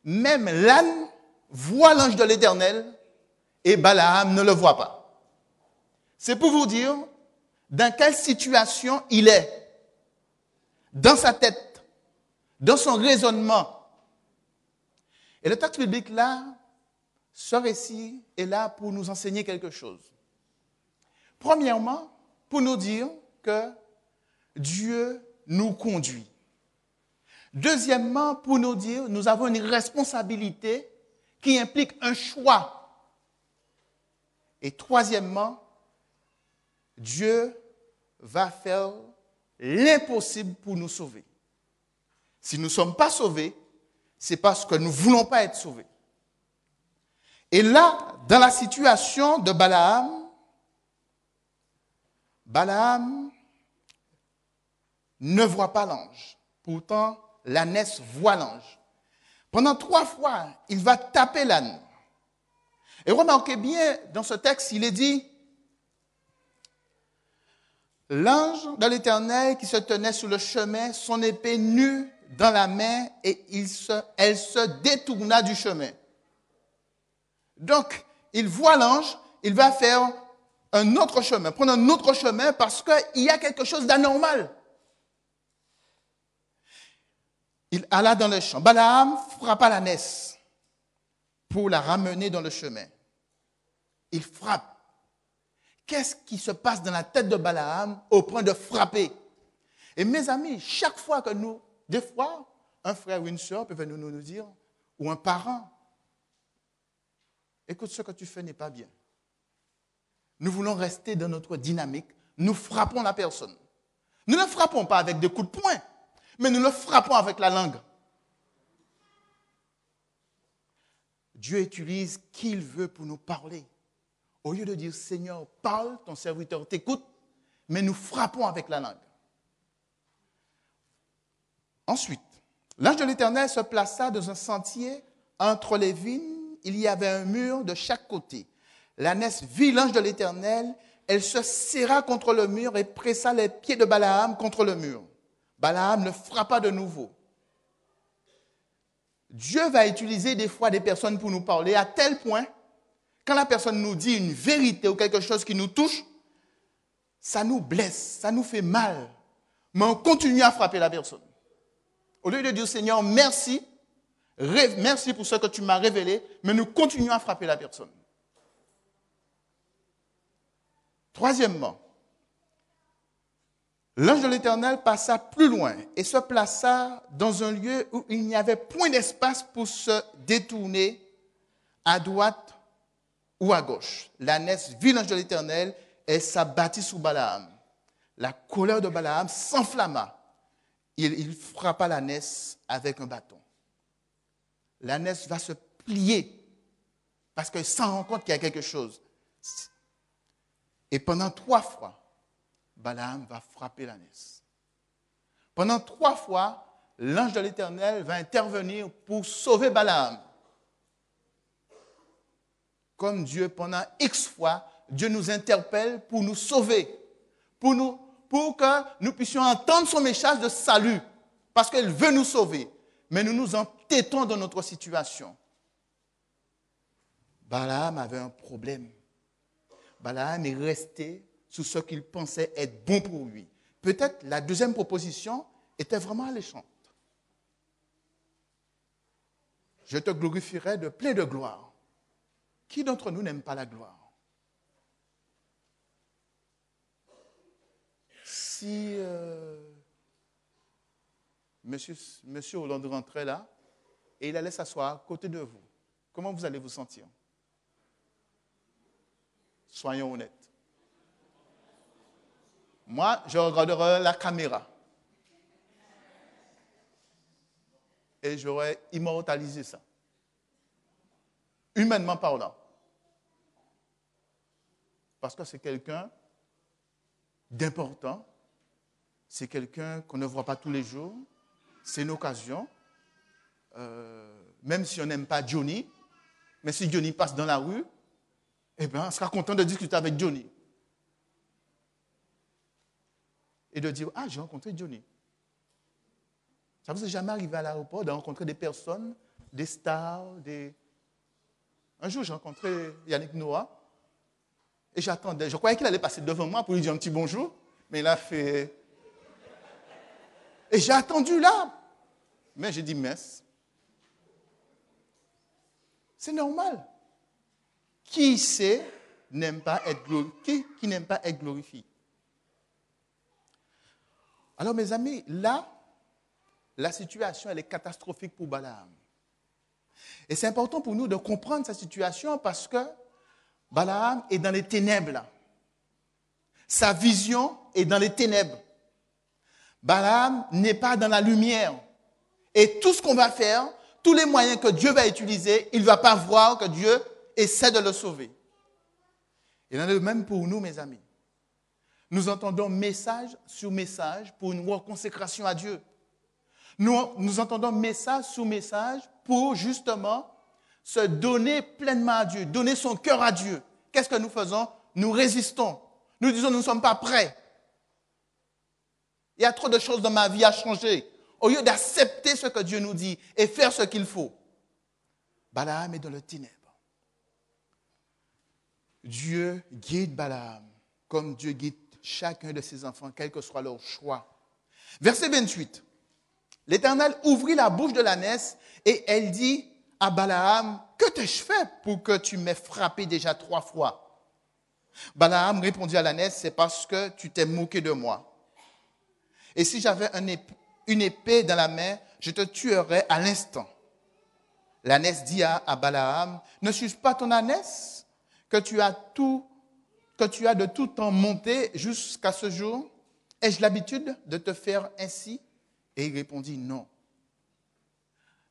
même l'âne voit l'ange de l'Éternel et Balaam ne le voit pas. C'est pour vous dire dans quelle situation il est, dans sa tête, dans son raisonnement. Et le texte biblique là, ce récit est là pour nous enseigner quelque chose. Premièrement, pour nous dire que Dieu nous conduit. Deuxièmement, pour nous dire que nous avons une responsabilité qui implique un choix. Et troisièmement, Dieu va faire l'impossible pour nous sauver. Si nous ne sommes pas sauvés, c'est parce que nous ne voulons pas être sauvés. Et là, dans la situation de Balaam, Balaam ne voit pas l'ange. Pourtant, l'ânesse voit l'ange. Pendant 3 fois, il va taper l'âne. Et remarquez bien, dans ce texte, il est dit, l'ange de l'Éternel qui se tenait sur le chemin, son épée nue dans la main, et elle se détourna du chemin. Donc, il voit l'ange, il va faire un autre chemin, prendre un autre chemin parce qu'il y a quelque chose d'anormal. Il alla dans le champ. Balaam frappa l'ânesse pour la ramener dans le chemin. Il frappe. Qu'est-ce qui se passe dans la tête de Balaam au point de frapper? Et mes amis, chaque fois que nous, des fois, un frère ou une soeur peut venir nous dire, ou un parent, écoute, ce que tu fais n'est pas bien. Nous voulons rester dans notre dynamique. Nous frappons la personne. Nous ne frappons pas avec des coups de poing, mais nous le frappons avec la langue. Dieu utilise qui il veut pour nous parler. Au lieu de dire, Seigneur, parle, ton serviteur t'écoute, mais nous frappons avec la langue. Ensuite, l'ange de l'Éternel se plaça dans un sentier entre les vignes. Il y avait un mur de chaque côté. L'ânesse vit l'ange de l'Éternel. Elle se serra contre le mur et pressa les pieds de Balaam contre le mur. Balaam le frappa de nouveau. Dieu va utiliser des fois des personnes pour nous parler à tel point, quand la personne nous dit une vérité ou quelque chose qui nous touche, ça nous blesse, ça nous fait mal. Mais on continue à frapper la personne. Au lieu de dire, Seigneur, merci, merci pour ce que tu m'as révélé, mais nous continuons à frapper la personne. Troisièmement, l'ange de l'Éternel passa plus loin et se plaça dans un lieu où il n'y avait point d'espace pour se détourner à droite ou à gauche. L'ânesse vit l'ange de l'Éternel et s'abattit sur Balaam. La colère de Balaam s'enflamma. Il frappa l'ânesse avec un bâton. L'ânesse va se plier parce qu'elle s'en rend compte qu'il y a quelque chose. Et pendant 3 fois, Balaam va frapper l'ânesse. Pendant 3 fois, l'ange de l'Éternel va intervenir pour sauver Balaam. Comme Dieu, pendant X fois, Dieu nous interpelle pour nous sauver, pour que nous puissions entendre son message de salut, parce qu'il veut nous sauver. Mais nous nous entêtons dans notre situation. Balaam avait un problème. Balaam est resté sur ce qu'il pensait être bon pour lui. Peut-être la deuxième proposition était vraiment alléchante. Je te glorifierai de plein de gloire. Qui d'entre nous n'aime pas la gloire? Si monsieur Hollande rentrait là et il allait s'asseoir à côté de vous, comment vous allez vous sentir? Soyons honnêtes. Moi, je regarderai la caméra et j'aurais immortalisé ça, humainement parlant. Parce que c'est quelqu'un d'important, c'est quelqu'un qu'on ne voit pas tous les jours, c'est une occasion, même si on n'aime pas Johnny, mais si Johnny passe dans la rue, eh bien, on sera content de discuter avec Johnny. Et de dire, ah, j'ai rencontré Johnny. Ça vous est jamais arrivé à l'aéroport de rencontrer des personnes, des stars, Un jour, j'ai rencontré Yannick Noah. Et j'attendais. Je croyais qu'il allait passer devant moi pour lui dire un petit bonjour. Mais il a fait... Et j'ai attendu là. Mais j'ai dit, mince. C'est normal. Qui sait n'aime pas être glorifié, qui n'aime pas être glorifié. Alors mes amis, là, la situation elle est catastrophique pour Balaam. Et c'est important pour nous de comprendre sa situation parce que Balaam est dans les ténèbres. Là. Sa vision est dans les ténèbres. Balaam n'est pas dans la lumière. Et tout ce qu'on va faire, tous les moyens que Dieu va utiliser, il ne va pas voir que Dieu essaie de le sauver. Il en est de même pour nous, mes amis. Nous entendons message sur message pour une reconsécration à Dieu. Nous entendons message sur message pour justement se donner pleinement à Dieu, donner son cœur à Dieu. Qu'est-ce que nous faisons? Nous résistons. Nous disons, nous ne sommes pas prêts. Il y a trop de choses dans ma vie à changer. Au lieu d'accepter ce que Dieu nous dit et faire ce qu'il faut. Balaam est dans le ténèbre. Dieu guide Balaam comme Dieu guide chacun de ses enfants, quel que soit leur choix. Verset 28. L'Éternel ouvrit la bouche de l'ânesse et elle dit à Balaam, « Que t'ai-je fait pour que tu m'aies frappé déjà 3 fois? » Balaam répondit à l'ânesse, « C'est parce que tu t'es moqué de moi. Et si j'avais une épée dans la main, je te tuerais à l'instant. » L'ânesse dit à Balaam, « Ne suis-je pas ton ânesse que tu as de tout temps monté jusqu'à ce jour? Ai-je l'habitude de te faire ainsi? » Et il répondit, « Non. »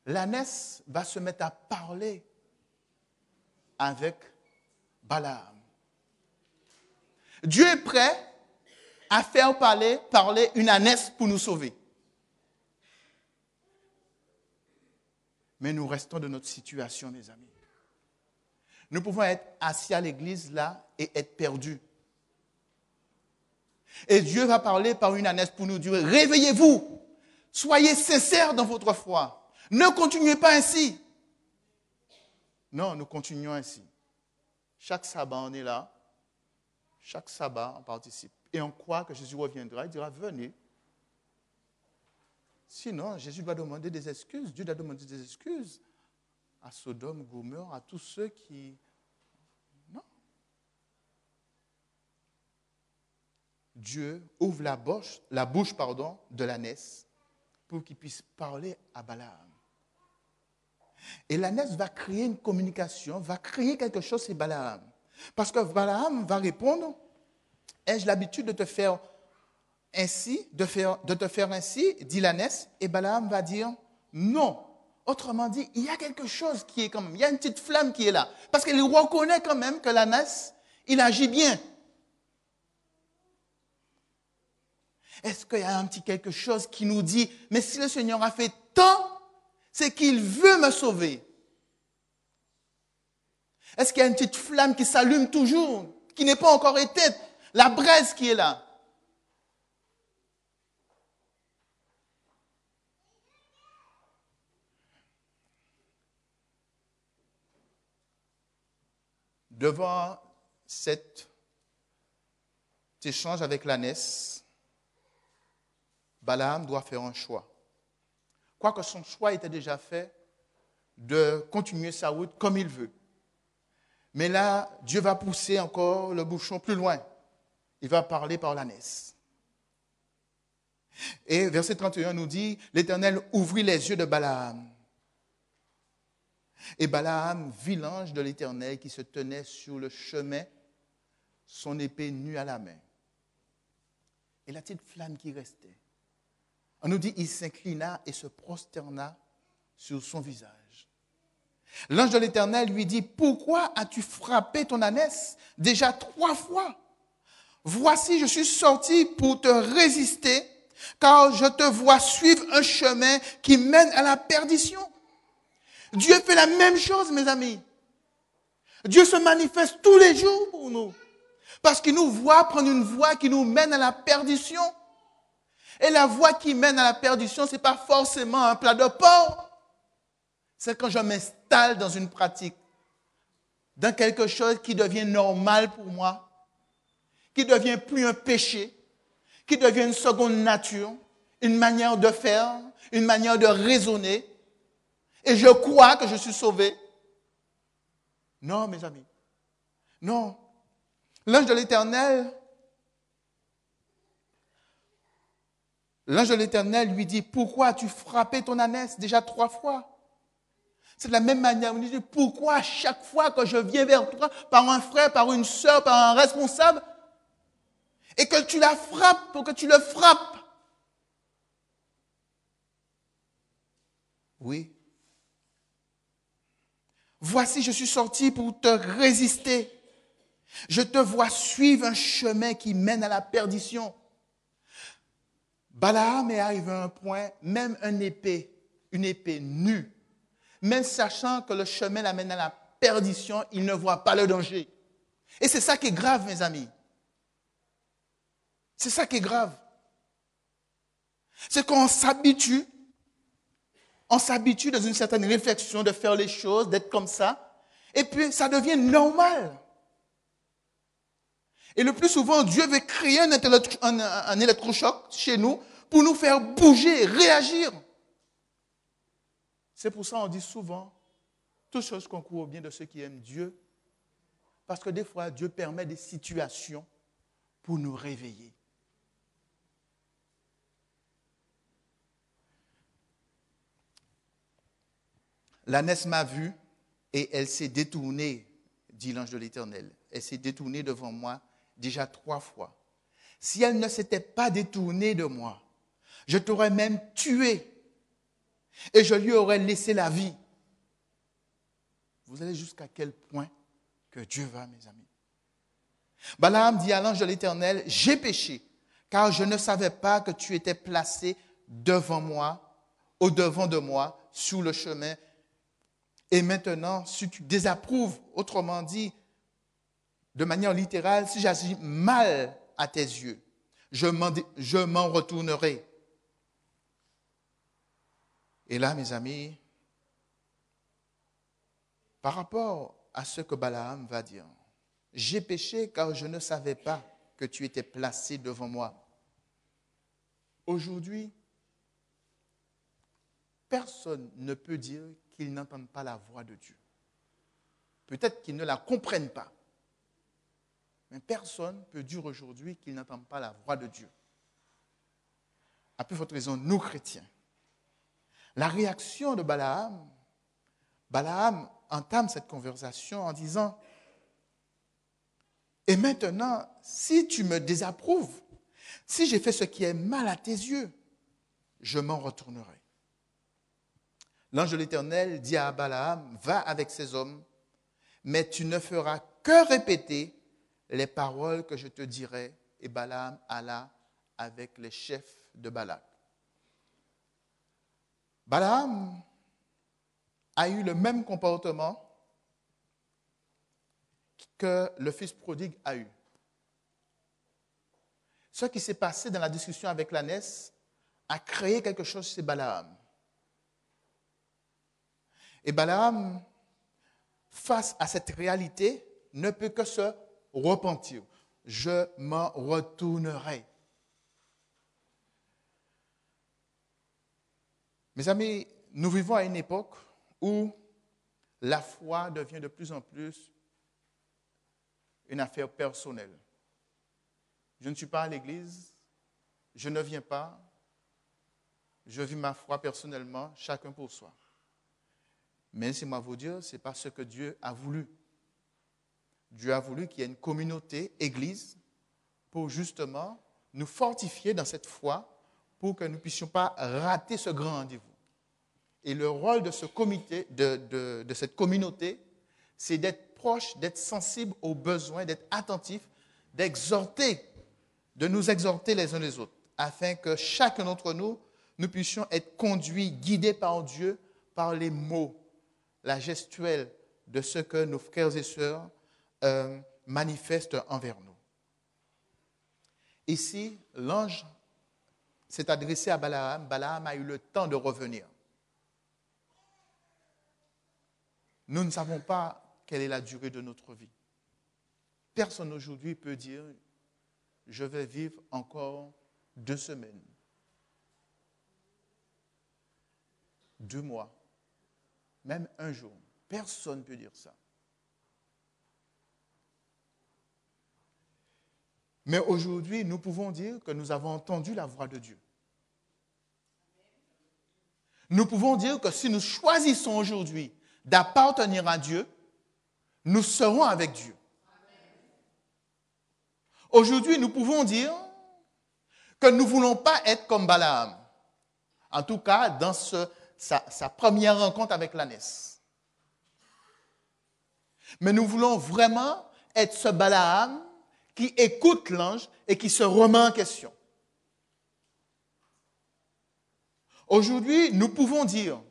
L'ânesse va se mettre à parler avec Balaam. Dieu est prêt à faire parler une ânesse pour nous sauver. Mais nous restons de notre situation, mes amis. Nous pouvons être assis à l'église là et être perdus. Et Dieu va parler par une ânesse pour nous dire, réveillez-vous, soyez sincères dans votre foi. Ne continuez pas ainsi. Non, nous continuons ainsi. Chaque sabbat, on est là. Chaque sabbat, on participe. Et on croit que Jésus reviendra, il dira, venez. Sinon, Jésus doit demander des excuses. Dieu doit demander des excuses à Sodome, Gomorrhe, à tous ceux qui... Non. Dieu ouvre la bouche de l'ânesse pour qu'il puisse parler à Balaam. Et l'ânesse va créer une communication, va créer quelque chose chez Balaam. Parce que Balaam va répondre, ai-je l'habitude de te faire ainsi, de te faire ainsi, dit l'ânesse, et Balaam va dire non. Autrement dit, il y a quelque chose qui est quand même, il y a une petite flamme qui est là. Parce qu'il reconnaît quand même que l'ânesse, il agit bien. Est-ce qu'il y a un petit quelque chose qui nous dit, mais si le Seigneur a fait tant, c'est qu'il veut me sauver? Est-ce qu'il y a une petite flamme qui s'allume toujours, qui n'est pas encore éteinte, la braise qui est là? Devant cet échange avec l'ânesse, Balaam doit faire un choix. Quoique son choix était déjà fait de continuer sa route comme il veut. Mais là, Dieu va pousser encore le bouchon plus loin. Il va parler par l'ânesse. Et verset 31 nous dit, l'Éternel ouvrit les yeux de Balaam. Et Balaam vit l'ange de l'Éternel qui se tenait sur le chemin, son épée nue à la main. Et la petite flamme qui restait. On nous dit, il s'inclina et se prosterna sur son visage. L'ange de l'Éternel lui dit, pourquoi as-tu frappé ton ânesse déjà 3 fois? Voici, je suis sorti pour te résister, car je te vois suivre un chemin qui mène à la perdition. Dieu fait la même chose, mes amis. Dieu se manifeste tous les jours pour nous. Parce qu'il nous voit prendre une voie qui nous mène à la perdition. Et la voie qui mène à la perdition, ce n'est pas forcément un plat de porc. C'est quand je m'installe dans une pratique, dans quelque chose qui devient normal pour moi. qui ne devient plus un péché, qui devient une seconde nature, une manière de faire, une manière de raisonner, et je crois que je suis sauvé. Non, mes amis. Non. L'ange de l'Éternel lui dit, pourquoi as-tu frappé ton ânesse déjà 3 fois? C'est de la même manière, on dit, pourquoi à chaque fois que je viens vers toi, par un frère, par une sœur, par un responsable, et que tu la frappes pour que tu le frappes? Oui. Voici, je suis sorti pour te résister. Je te vois suivre un chemin qui mène à la perdition. Balaam est arrivé à un point, même une épée nue, même sachant que le chemin l'amène à la perdition, il ne voit pas le danger. Et c'est ça qui est grave, mes amis. C'est ça qui est grave. C'est qu'on s'habitue dans une certaine réflexion de faire les choses, d'être comme ça, et puis ça devient normal. Et le plus souvent, Dieu veut créer un électrochoc chez nous pour nous faire bouger, réagir. C'est pour ça qu'on dit souvent, toutes choses concourent au bien de ceux qui aiment Dieu, parce que des fois, Dieu permet des situations pour nous réveiller. L'ânesse m'a vu et elle s'est détournée, dit l'ange de l'Éternel. Elle s'est détournée devant moi déjà 3 fois. Si elle ne s'était pas détournée de moi, je t'aurais même tué et je lui aurais laissé la vie. Vous allez jusqu'à quel point que Dieu va, mes amis. Balaam dit à l'ange de l'Éternel, j'ai péché, car je ne savais pas que tu étais placé devant moi, au-devant de moi, sur le chemin. Et maintenant, si tu désapprouves, autrement dit, de manière littérale, si j'agis mal à tes yeux, je m'en retournerai. Et là, mes amis, par rapport à ce que Balaam va dire, j'ai péché car je ne savais pas que tu étais placé devant moi. Aujourd'hui, personne ne peut dire qu'ils n'entendent pas la voix de Dieu. Peut-être qu'ils ne la comprennent pas. Mais personne ne peut dire aujourd'hui qu'ils n'entendent pas la voix de Dieu. À plus forte raison, nous chrétiens. La réaction de Balaam entame cette conversation en disant, et maintenant, si tu me désapprouves, si j'ai fait ce qui est mal à tes yeux, je m'en retournerai. L'ange de l'Éternel dit à Balaam, va avec ces hommes, mais tu ne feras que répéter les paroles que je te dirai. Et Balaam alla avec les chefs de Balak. Balaam a eu le même comportement que le fils prodigue a eu. Ce qui s'est passé dans la discussion avec l'ânesse a créé quelque chose chez Balaam. Et Balaam, face à cette réalité, ne peut que se repentir. Je m'en retournerai. Mes amis, nous vivons à une époque où la foi devient de plus en plus une affaire personnelle. Je ne suis pas à l'église, je ne viens pas, je vis ma foi personnellement, chacun pour soi. Mais laissez-moi vous dire, ce n'est pas ce que Dieu a voulu. Dieu a voulu qu'il y ait une communauté, église, pour justement nous fortifier dans cette foi, pour que nous ne puissions pas rater ce grand rendez-vous. Et le rôle de ce comité, de cette communauté, c'est d'être proche, d'être sensible aux besoins, d'être attentif, d'exhorter, de nous exhorter les uns les autres, afin que chacun d'entre nous, nous puissions être conduits, guidés par Dieu, par les mots, la gestuelle de ce que nos frères et sœurs manifestent envers nous. Ici, l'ange s'est adressé à Balaam. Balaam a eu le temps de revenir. Nous ne savons pas quelle est la durée de notre vie. Personne aujourd'hui peut dire je vais vivre encore 2 semaines, 2 mois, même un jour. Personne ne peut dire ça. Mais aujourd'hui, nous pouvons dire que nous avons entendu la voix de Dieu. Nous pouvons dire que si nous choisissons aujourd'hui d'appartenir à Dieu, nous serons avec Dieu. Aujourd'hui, nous pouvons dire que nous ne voulons pas être comme Balaam. En tout cas, dans sa première rencontre avec l'ânesse. Mais nous voulons vraiment être ce Balaam qui écoute l'ange et qui se remet en question. Aujourd'hui, nous pouvons dire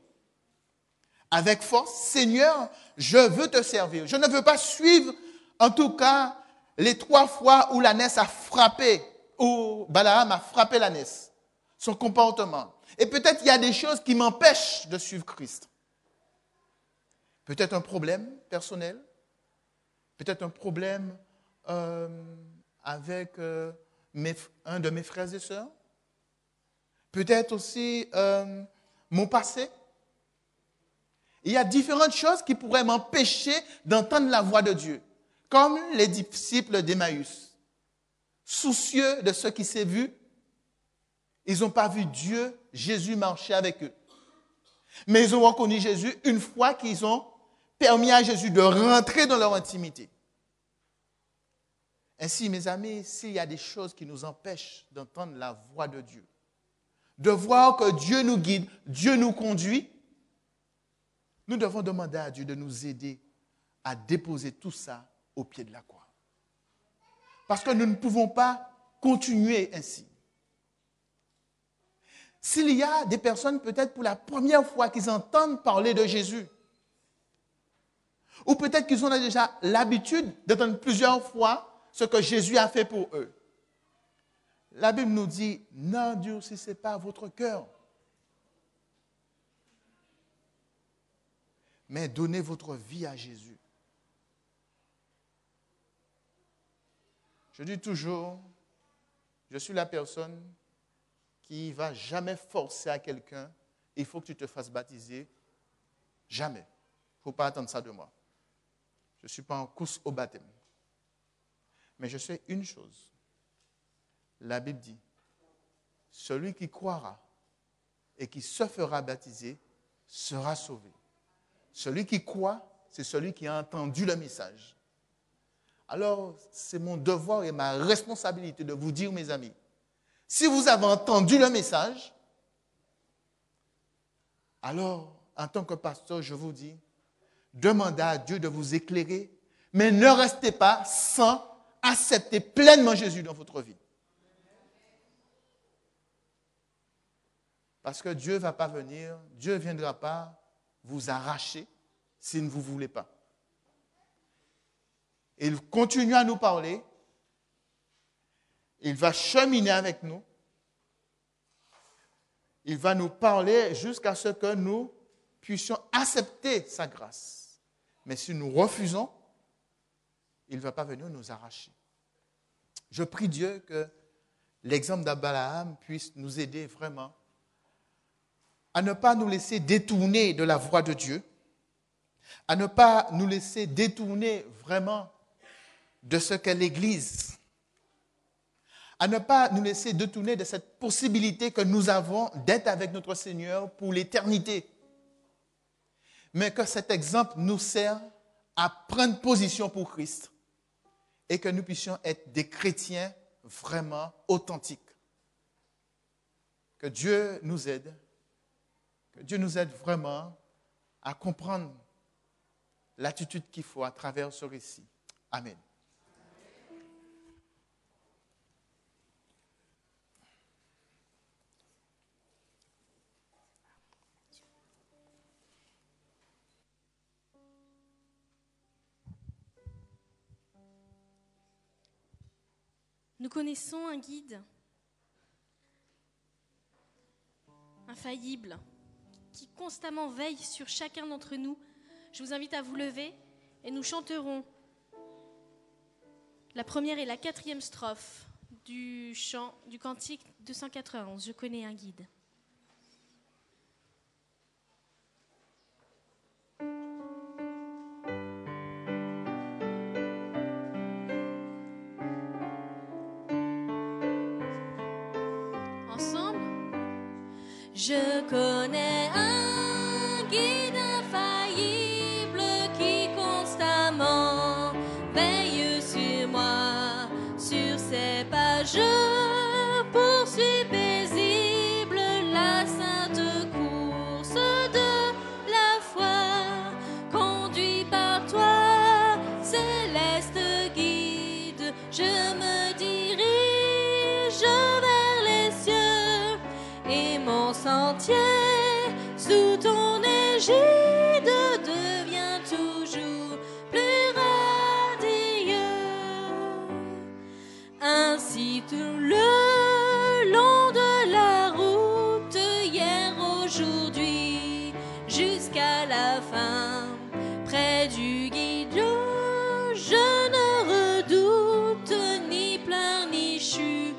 avec force, Seigneur, je veux te servir. Je ne veux pas suivre, en tout cas, les 3 fois où l'ânesse a frappé, où Balaam a frappé l'ânesse, son comportement. Et peut-être il y a des choses qui m'empêchent de suivre Christ. Peut-être un problème personnel, peut-être un problème avec un de mes frères et sœurs, peut-être aussi mon passé. Il y a différentes choses qui pourraient m'empêcher d'entendre la voix de Dieu, comme les disciples d'Emmaüs, soucieux de ce qui s'est vu. Ils n'ont pas vu Dieu, Jésus marcher avec eux. Mais ils ont reconnu Jésus une fois qu'ils ont permis à Jésus de rentrer dans leur intimité. Ainsi, mes amis, s'il y a des choses qui nous empêchent d'entendre la voix de Dieu, de voir que Dieu nous guide, Dieu nous conduit, nous devons demander à Dieu de nous aider à déposer tout ça au pied de la croix. Parce que nous ne pouvons pas continuer ainsi. S'il y a des personnes, peut-être pour la première fois, qu'ils entendent parler de Jésus, ou peut-être qu'ils ont déjà l'habitude d'entendre plusieurs fois ce que Jésus a fait pour eux, la Bible nous dit, n'endurcissez pas votre cœur, mais donnez votre vie à Jésus. Je dis toujours, je suis la personne qui ne va jamais forcer à quelqu'un, il faut que tu te fasses baptiser. Jamais. Il ne faut pas attendre ça de moi. Je ne suis pas en course au baptême. Mais je sais une chose. La Bible dit, celui qui croira et qui se fera baptiser sera sauvé. Celui qui croit, c'est celui qui a entendu le message. Alors, c'est mon devoir et ma responsabilité de vous dire, mes amis, si vous avez entendu le message, alors, en tant que pasteur, je vous dis, demandez à Dieu de vous éclairer, mais ne restez pas sans accepter pleinement Jésus dans votre vie. Parce que Dieu ne va pas venir, Dieu ne viendra pas vous arracher s'il ne vous voulait pas. Il continue à nous parler. Il va cheminer avec nous. Il va nous parler jusqu'à ce que nous puissions accepter sa grâce. Mais si nous refusons, il ne va pas venir nous arracher. Je prie Dieu que l'exemple d'Abraham puisse nous aider vraiment à ne pas nous laisser détourner de la voie de Dieu, à ne pas nous laisser détourner vraiment de ce qu'est l'Église, à ne pas nous laisser détourner de cette possibilité que nous avons d'être avec notre Seigneur pour l'éternité, mais que cet exemple nous sert à prendre position pour Christ et que nous puissions être des chrétiens vraiment authentiques. Que Dieu nous aide. Que Dieu nous aide vraiment à comprendre l'attitude qu'il faut à travers ce récit. Amen. Nous connaissons un guide infaillible qui constamment veille sur chacun d'entre nous. Je vous invite à vous lever et nous chanterons la première et la 4e strophe du chant du cantique 291. Je connais un guide. Ensemble. Je connais un guide infaillible qui constamment veille sur moi, sur ses pages, poursuit paisible la sainte course de la foi, conduit par toi, céleste guide, je me dirige vers les cieux et mon sentier sous ton égide devient toujours plus radieux. Ainsi tout le long de la route, hier, aujourd'hui, jusqu'à la fin, près du guide, je ne redoute ni pleurs, ni chute,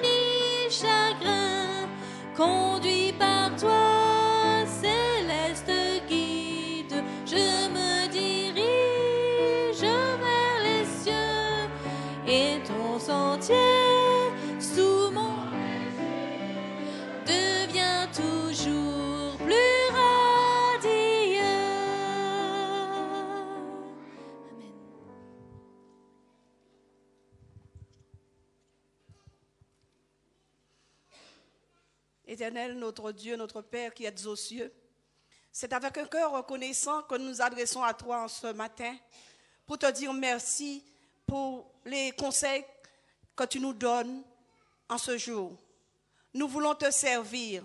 ni chagrin, conduit par toi, céleste guide, je me dirige vers les cieux et ton sentier sous mon devient toujours plus radieux. Amen. Éternel, notre Dieu, notre Père qui êtes aux cieux, c'est avec un cœur reconnaissant que nous nous adressons à toi en ce matin pour te dire merci pour les conseils que tu nous donnes en ce jour. Nous voulons te servir,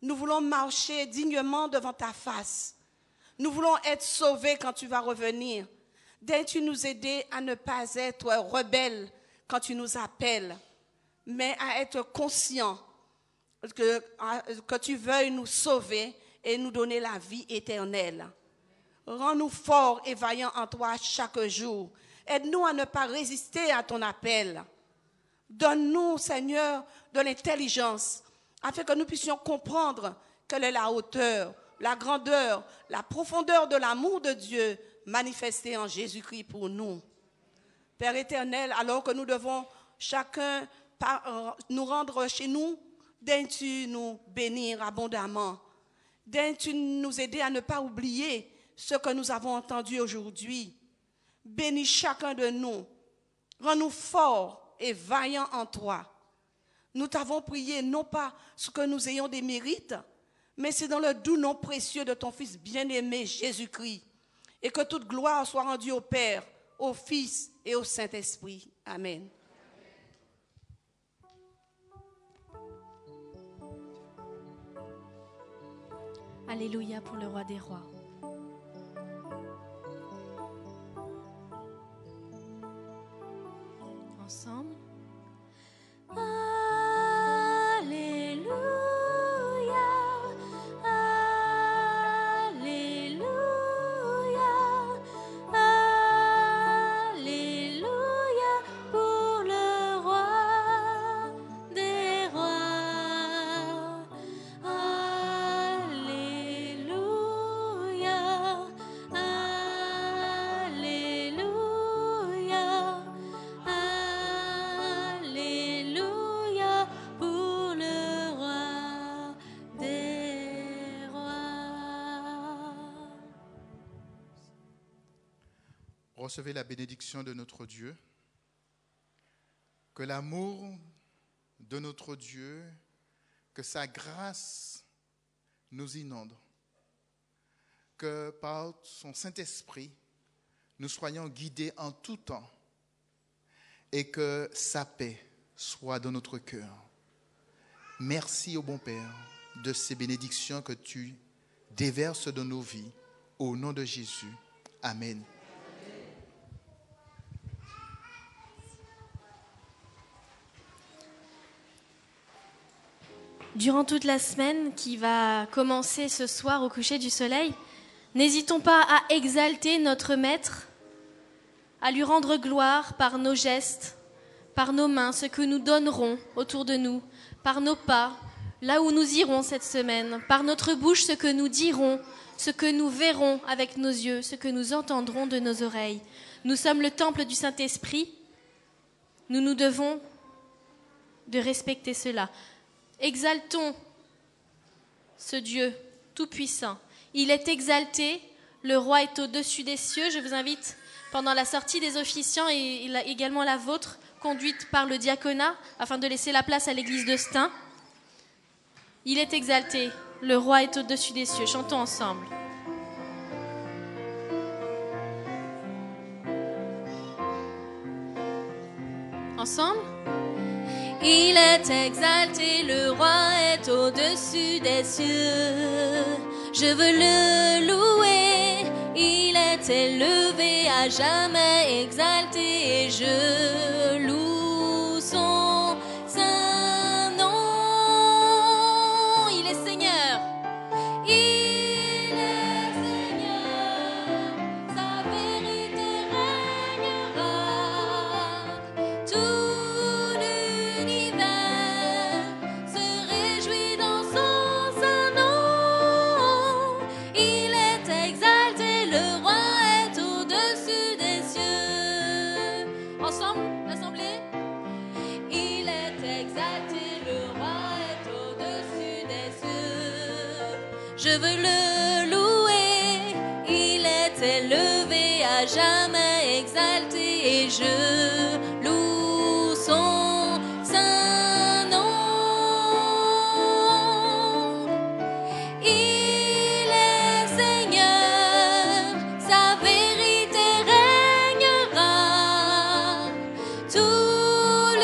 nous voulons marcher dignement devant ta face. Nous voulons être sauvés quand tu vas revenir. Daignes-tu nous aider à ne pas être rebelles quand tu nous appelles, mais à être conscients que tu veuilles nous sauver et nous donner la vie éternelle. Rends-nous forts et vaillants en toi chaque jour. Aide-nous à ne pas résister à ton appel. Donne-nous, Seigneur, de l'intelligence afin que nous puissions comprendre quelle est la hauteur, la grandeur, la profondeur de l'amour de Dieu manifesté en Jésus-Christ pour nous. Père éternel, alors que nous devons chacun nous rendre chez nous, daignes-tu nous bénir abondamment. Daignes-tu nous aider à ne pas oublier ce que nous avons entendu aujourd'hui. Bénis chacun de nous. Rends-nous forts et vaillants en toi. Nous t'avons prié non pas ce que nous ayons des mérites, mais c'est dans le doux nom précieux de ton Fils bien-aimé Jésus-Christ. Et que toute gloire soit rendue au Père, au Fils et au Saint-Esprit. Amen. Alléluia pour le roi des rois. Ensemble. Alléluia, Alléluia, Alléluia pour le roi des rois. Alléluia, Alléluia, Alléluia pour le roi des rois. Recevez la bénédiction de notre Dieu. Que l'amour de notre Dieu, que sa grâce nous inonde. Que par son Saint-Esprit, nous soyons guidés en tout temps et que sa paix soit dans notre cœur. Merci au bon Père de ces bénédictions que tu déverses dans nos vies. Au nom de Jésus. Amen. Durant toute la semaine qui va commencer ce soir au coucher du soleil, n'hésitons pas à exalter notre Maître, à lui rendre gloire par nos gestes, par nos mains, ce que nous donnerons autour de nous, par nos pas, là où nous irons cette semaine, par notre bouche, ce que nous dirons, ce que nous verrons avec nos yeux, ce que nous entendrons de nos oreilles. Nous sommes le temple du Saint-Esprit. Nous nous devons de respecter cela. Exaltons ce Dieu tout-puissant. Il est exalté, le roi est au-dessus des cieux. Je vous invite, pendant la sortie des officiants et également la vôtre, conduite par le diaconat, afin de laisser la place à l'église de Stein. Il est exalté, le roi est au-dessus des cieux. Chantons ensemble. Ensemble. Il est exalté, le roi est au-dessus des cieux. Je veux le louer, il est élevé à jamais exalté et je loue son saint nom. Il est Seigneur, il est Seigneur, sa vérité régnera. Tout l'univers se réjouit dans son saint nom. Il est exalté, le roi est au-dessus des cieux. Ensemble, l'assemblée. Il est exalté, le roi est au-dessus des cieux. Je veux le louer, il est élevé à jamais exalté et je loue son saint nom. Il est Seigneur, sa vérité régnera. Tout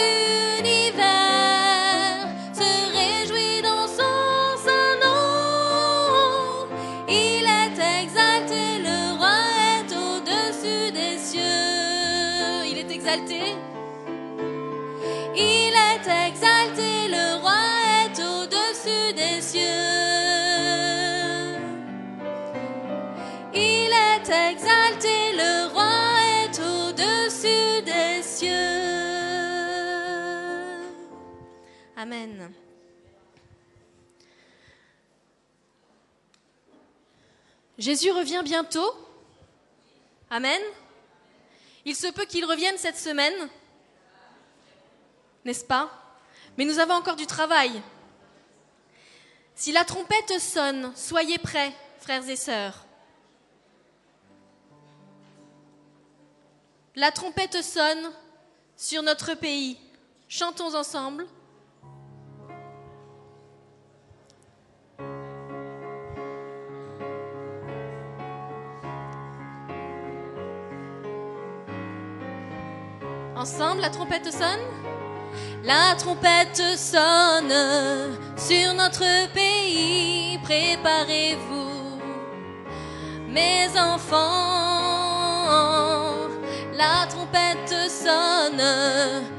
l'univers se réjouit dans son saint nom. Il est exalté, le roi est au-dessus des cieux. Il est exalté. Il est exalté, le roi est au-dessus des cieux. Il est exalté, le roi est au-dessus des cieux. Amen. Jésus revient bientôt. Amen. Il se peut qu'il revienne cette semaine, n'est-ce pas? Mais nous avons encore du travail. Si la trompette sonne, soyez prêts, frères et sœurs. La trompette sonne sur notre pays. Chantons ensemble. Ensemble, la trompette sonne. La trompette sonne sur notre pays. Préparez-vous, mes enfants. La trompette sonne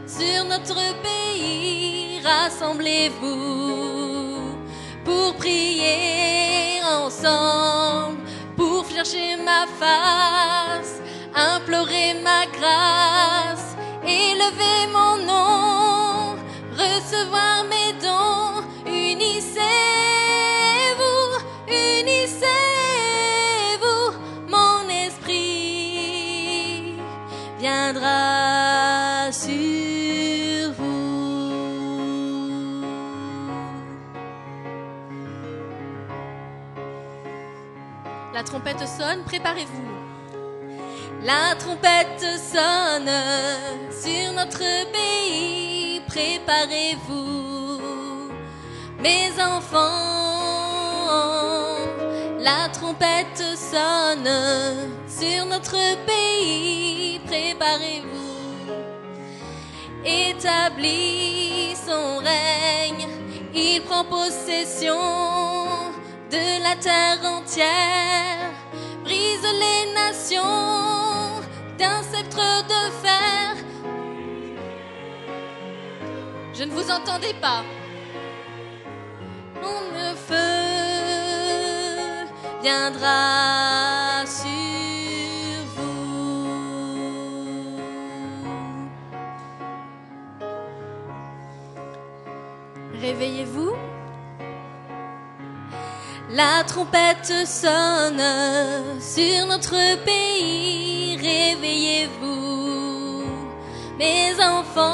sur notre pays. Rassemblez-vous pour prier ensemble, pour chercher ma face, implorer ma grâce, élever mon nom, recevoir mes dons. Unissez-vous, mon esprit viendra sur vous. La trompette sonne, préparez-vous. La trompette sonne sur notre pays, préparez-vous, mes enfants. La trompette sonne sur notre pays, préparez-vous. Établit son règne, il prend possession de la terre entière, brise les nations d'un sceptre de fer. Je ne vous entendais pas. Le feu viendra sur vous. Réveillez-vous. La trompette sonne sur notre pays. Réveillez-vous, mes enfants.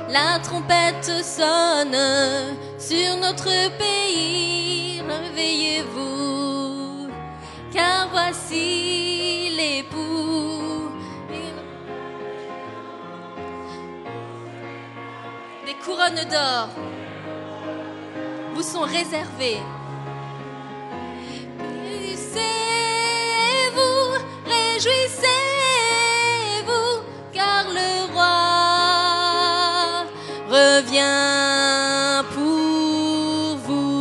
La trompette sonne sur notre pays. Réveillez-vous, car voici l'époux. Des couronnes d'or vous sont réservées. Réjouissez-vous, réjouissez-vous, car le roi revient pour vous.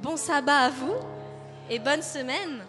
Bon sabbat à vous et bonne semaine.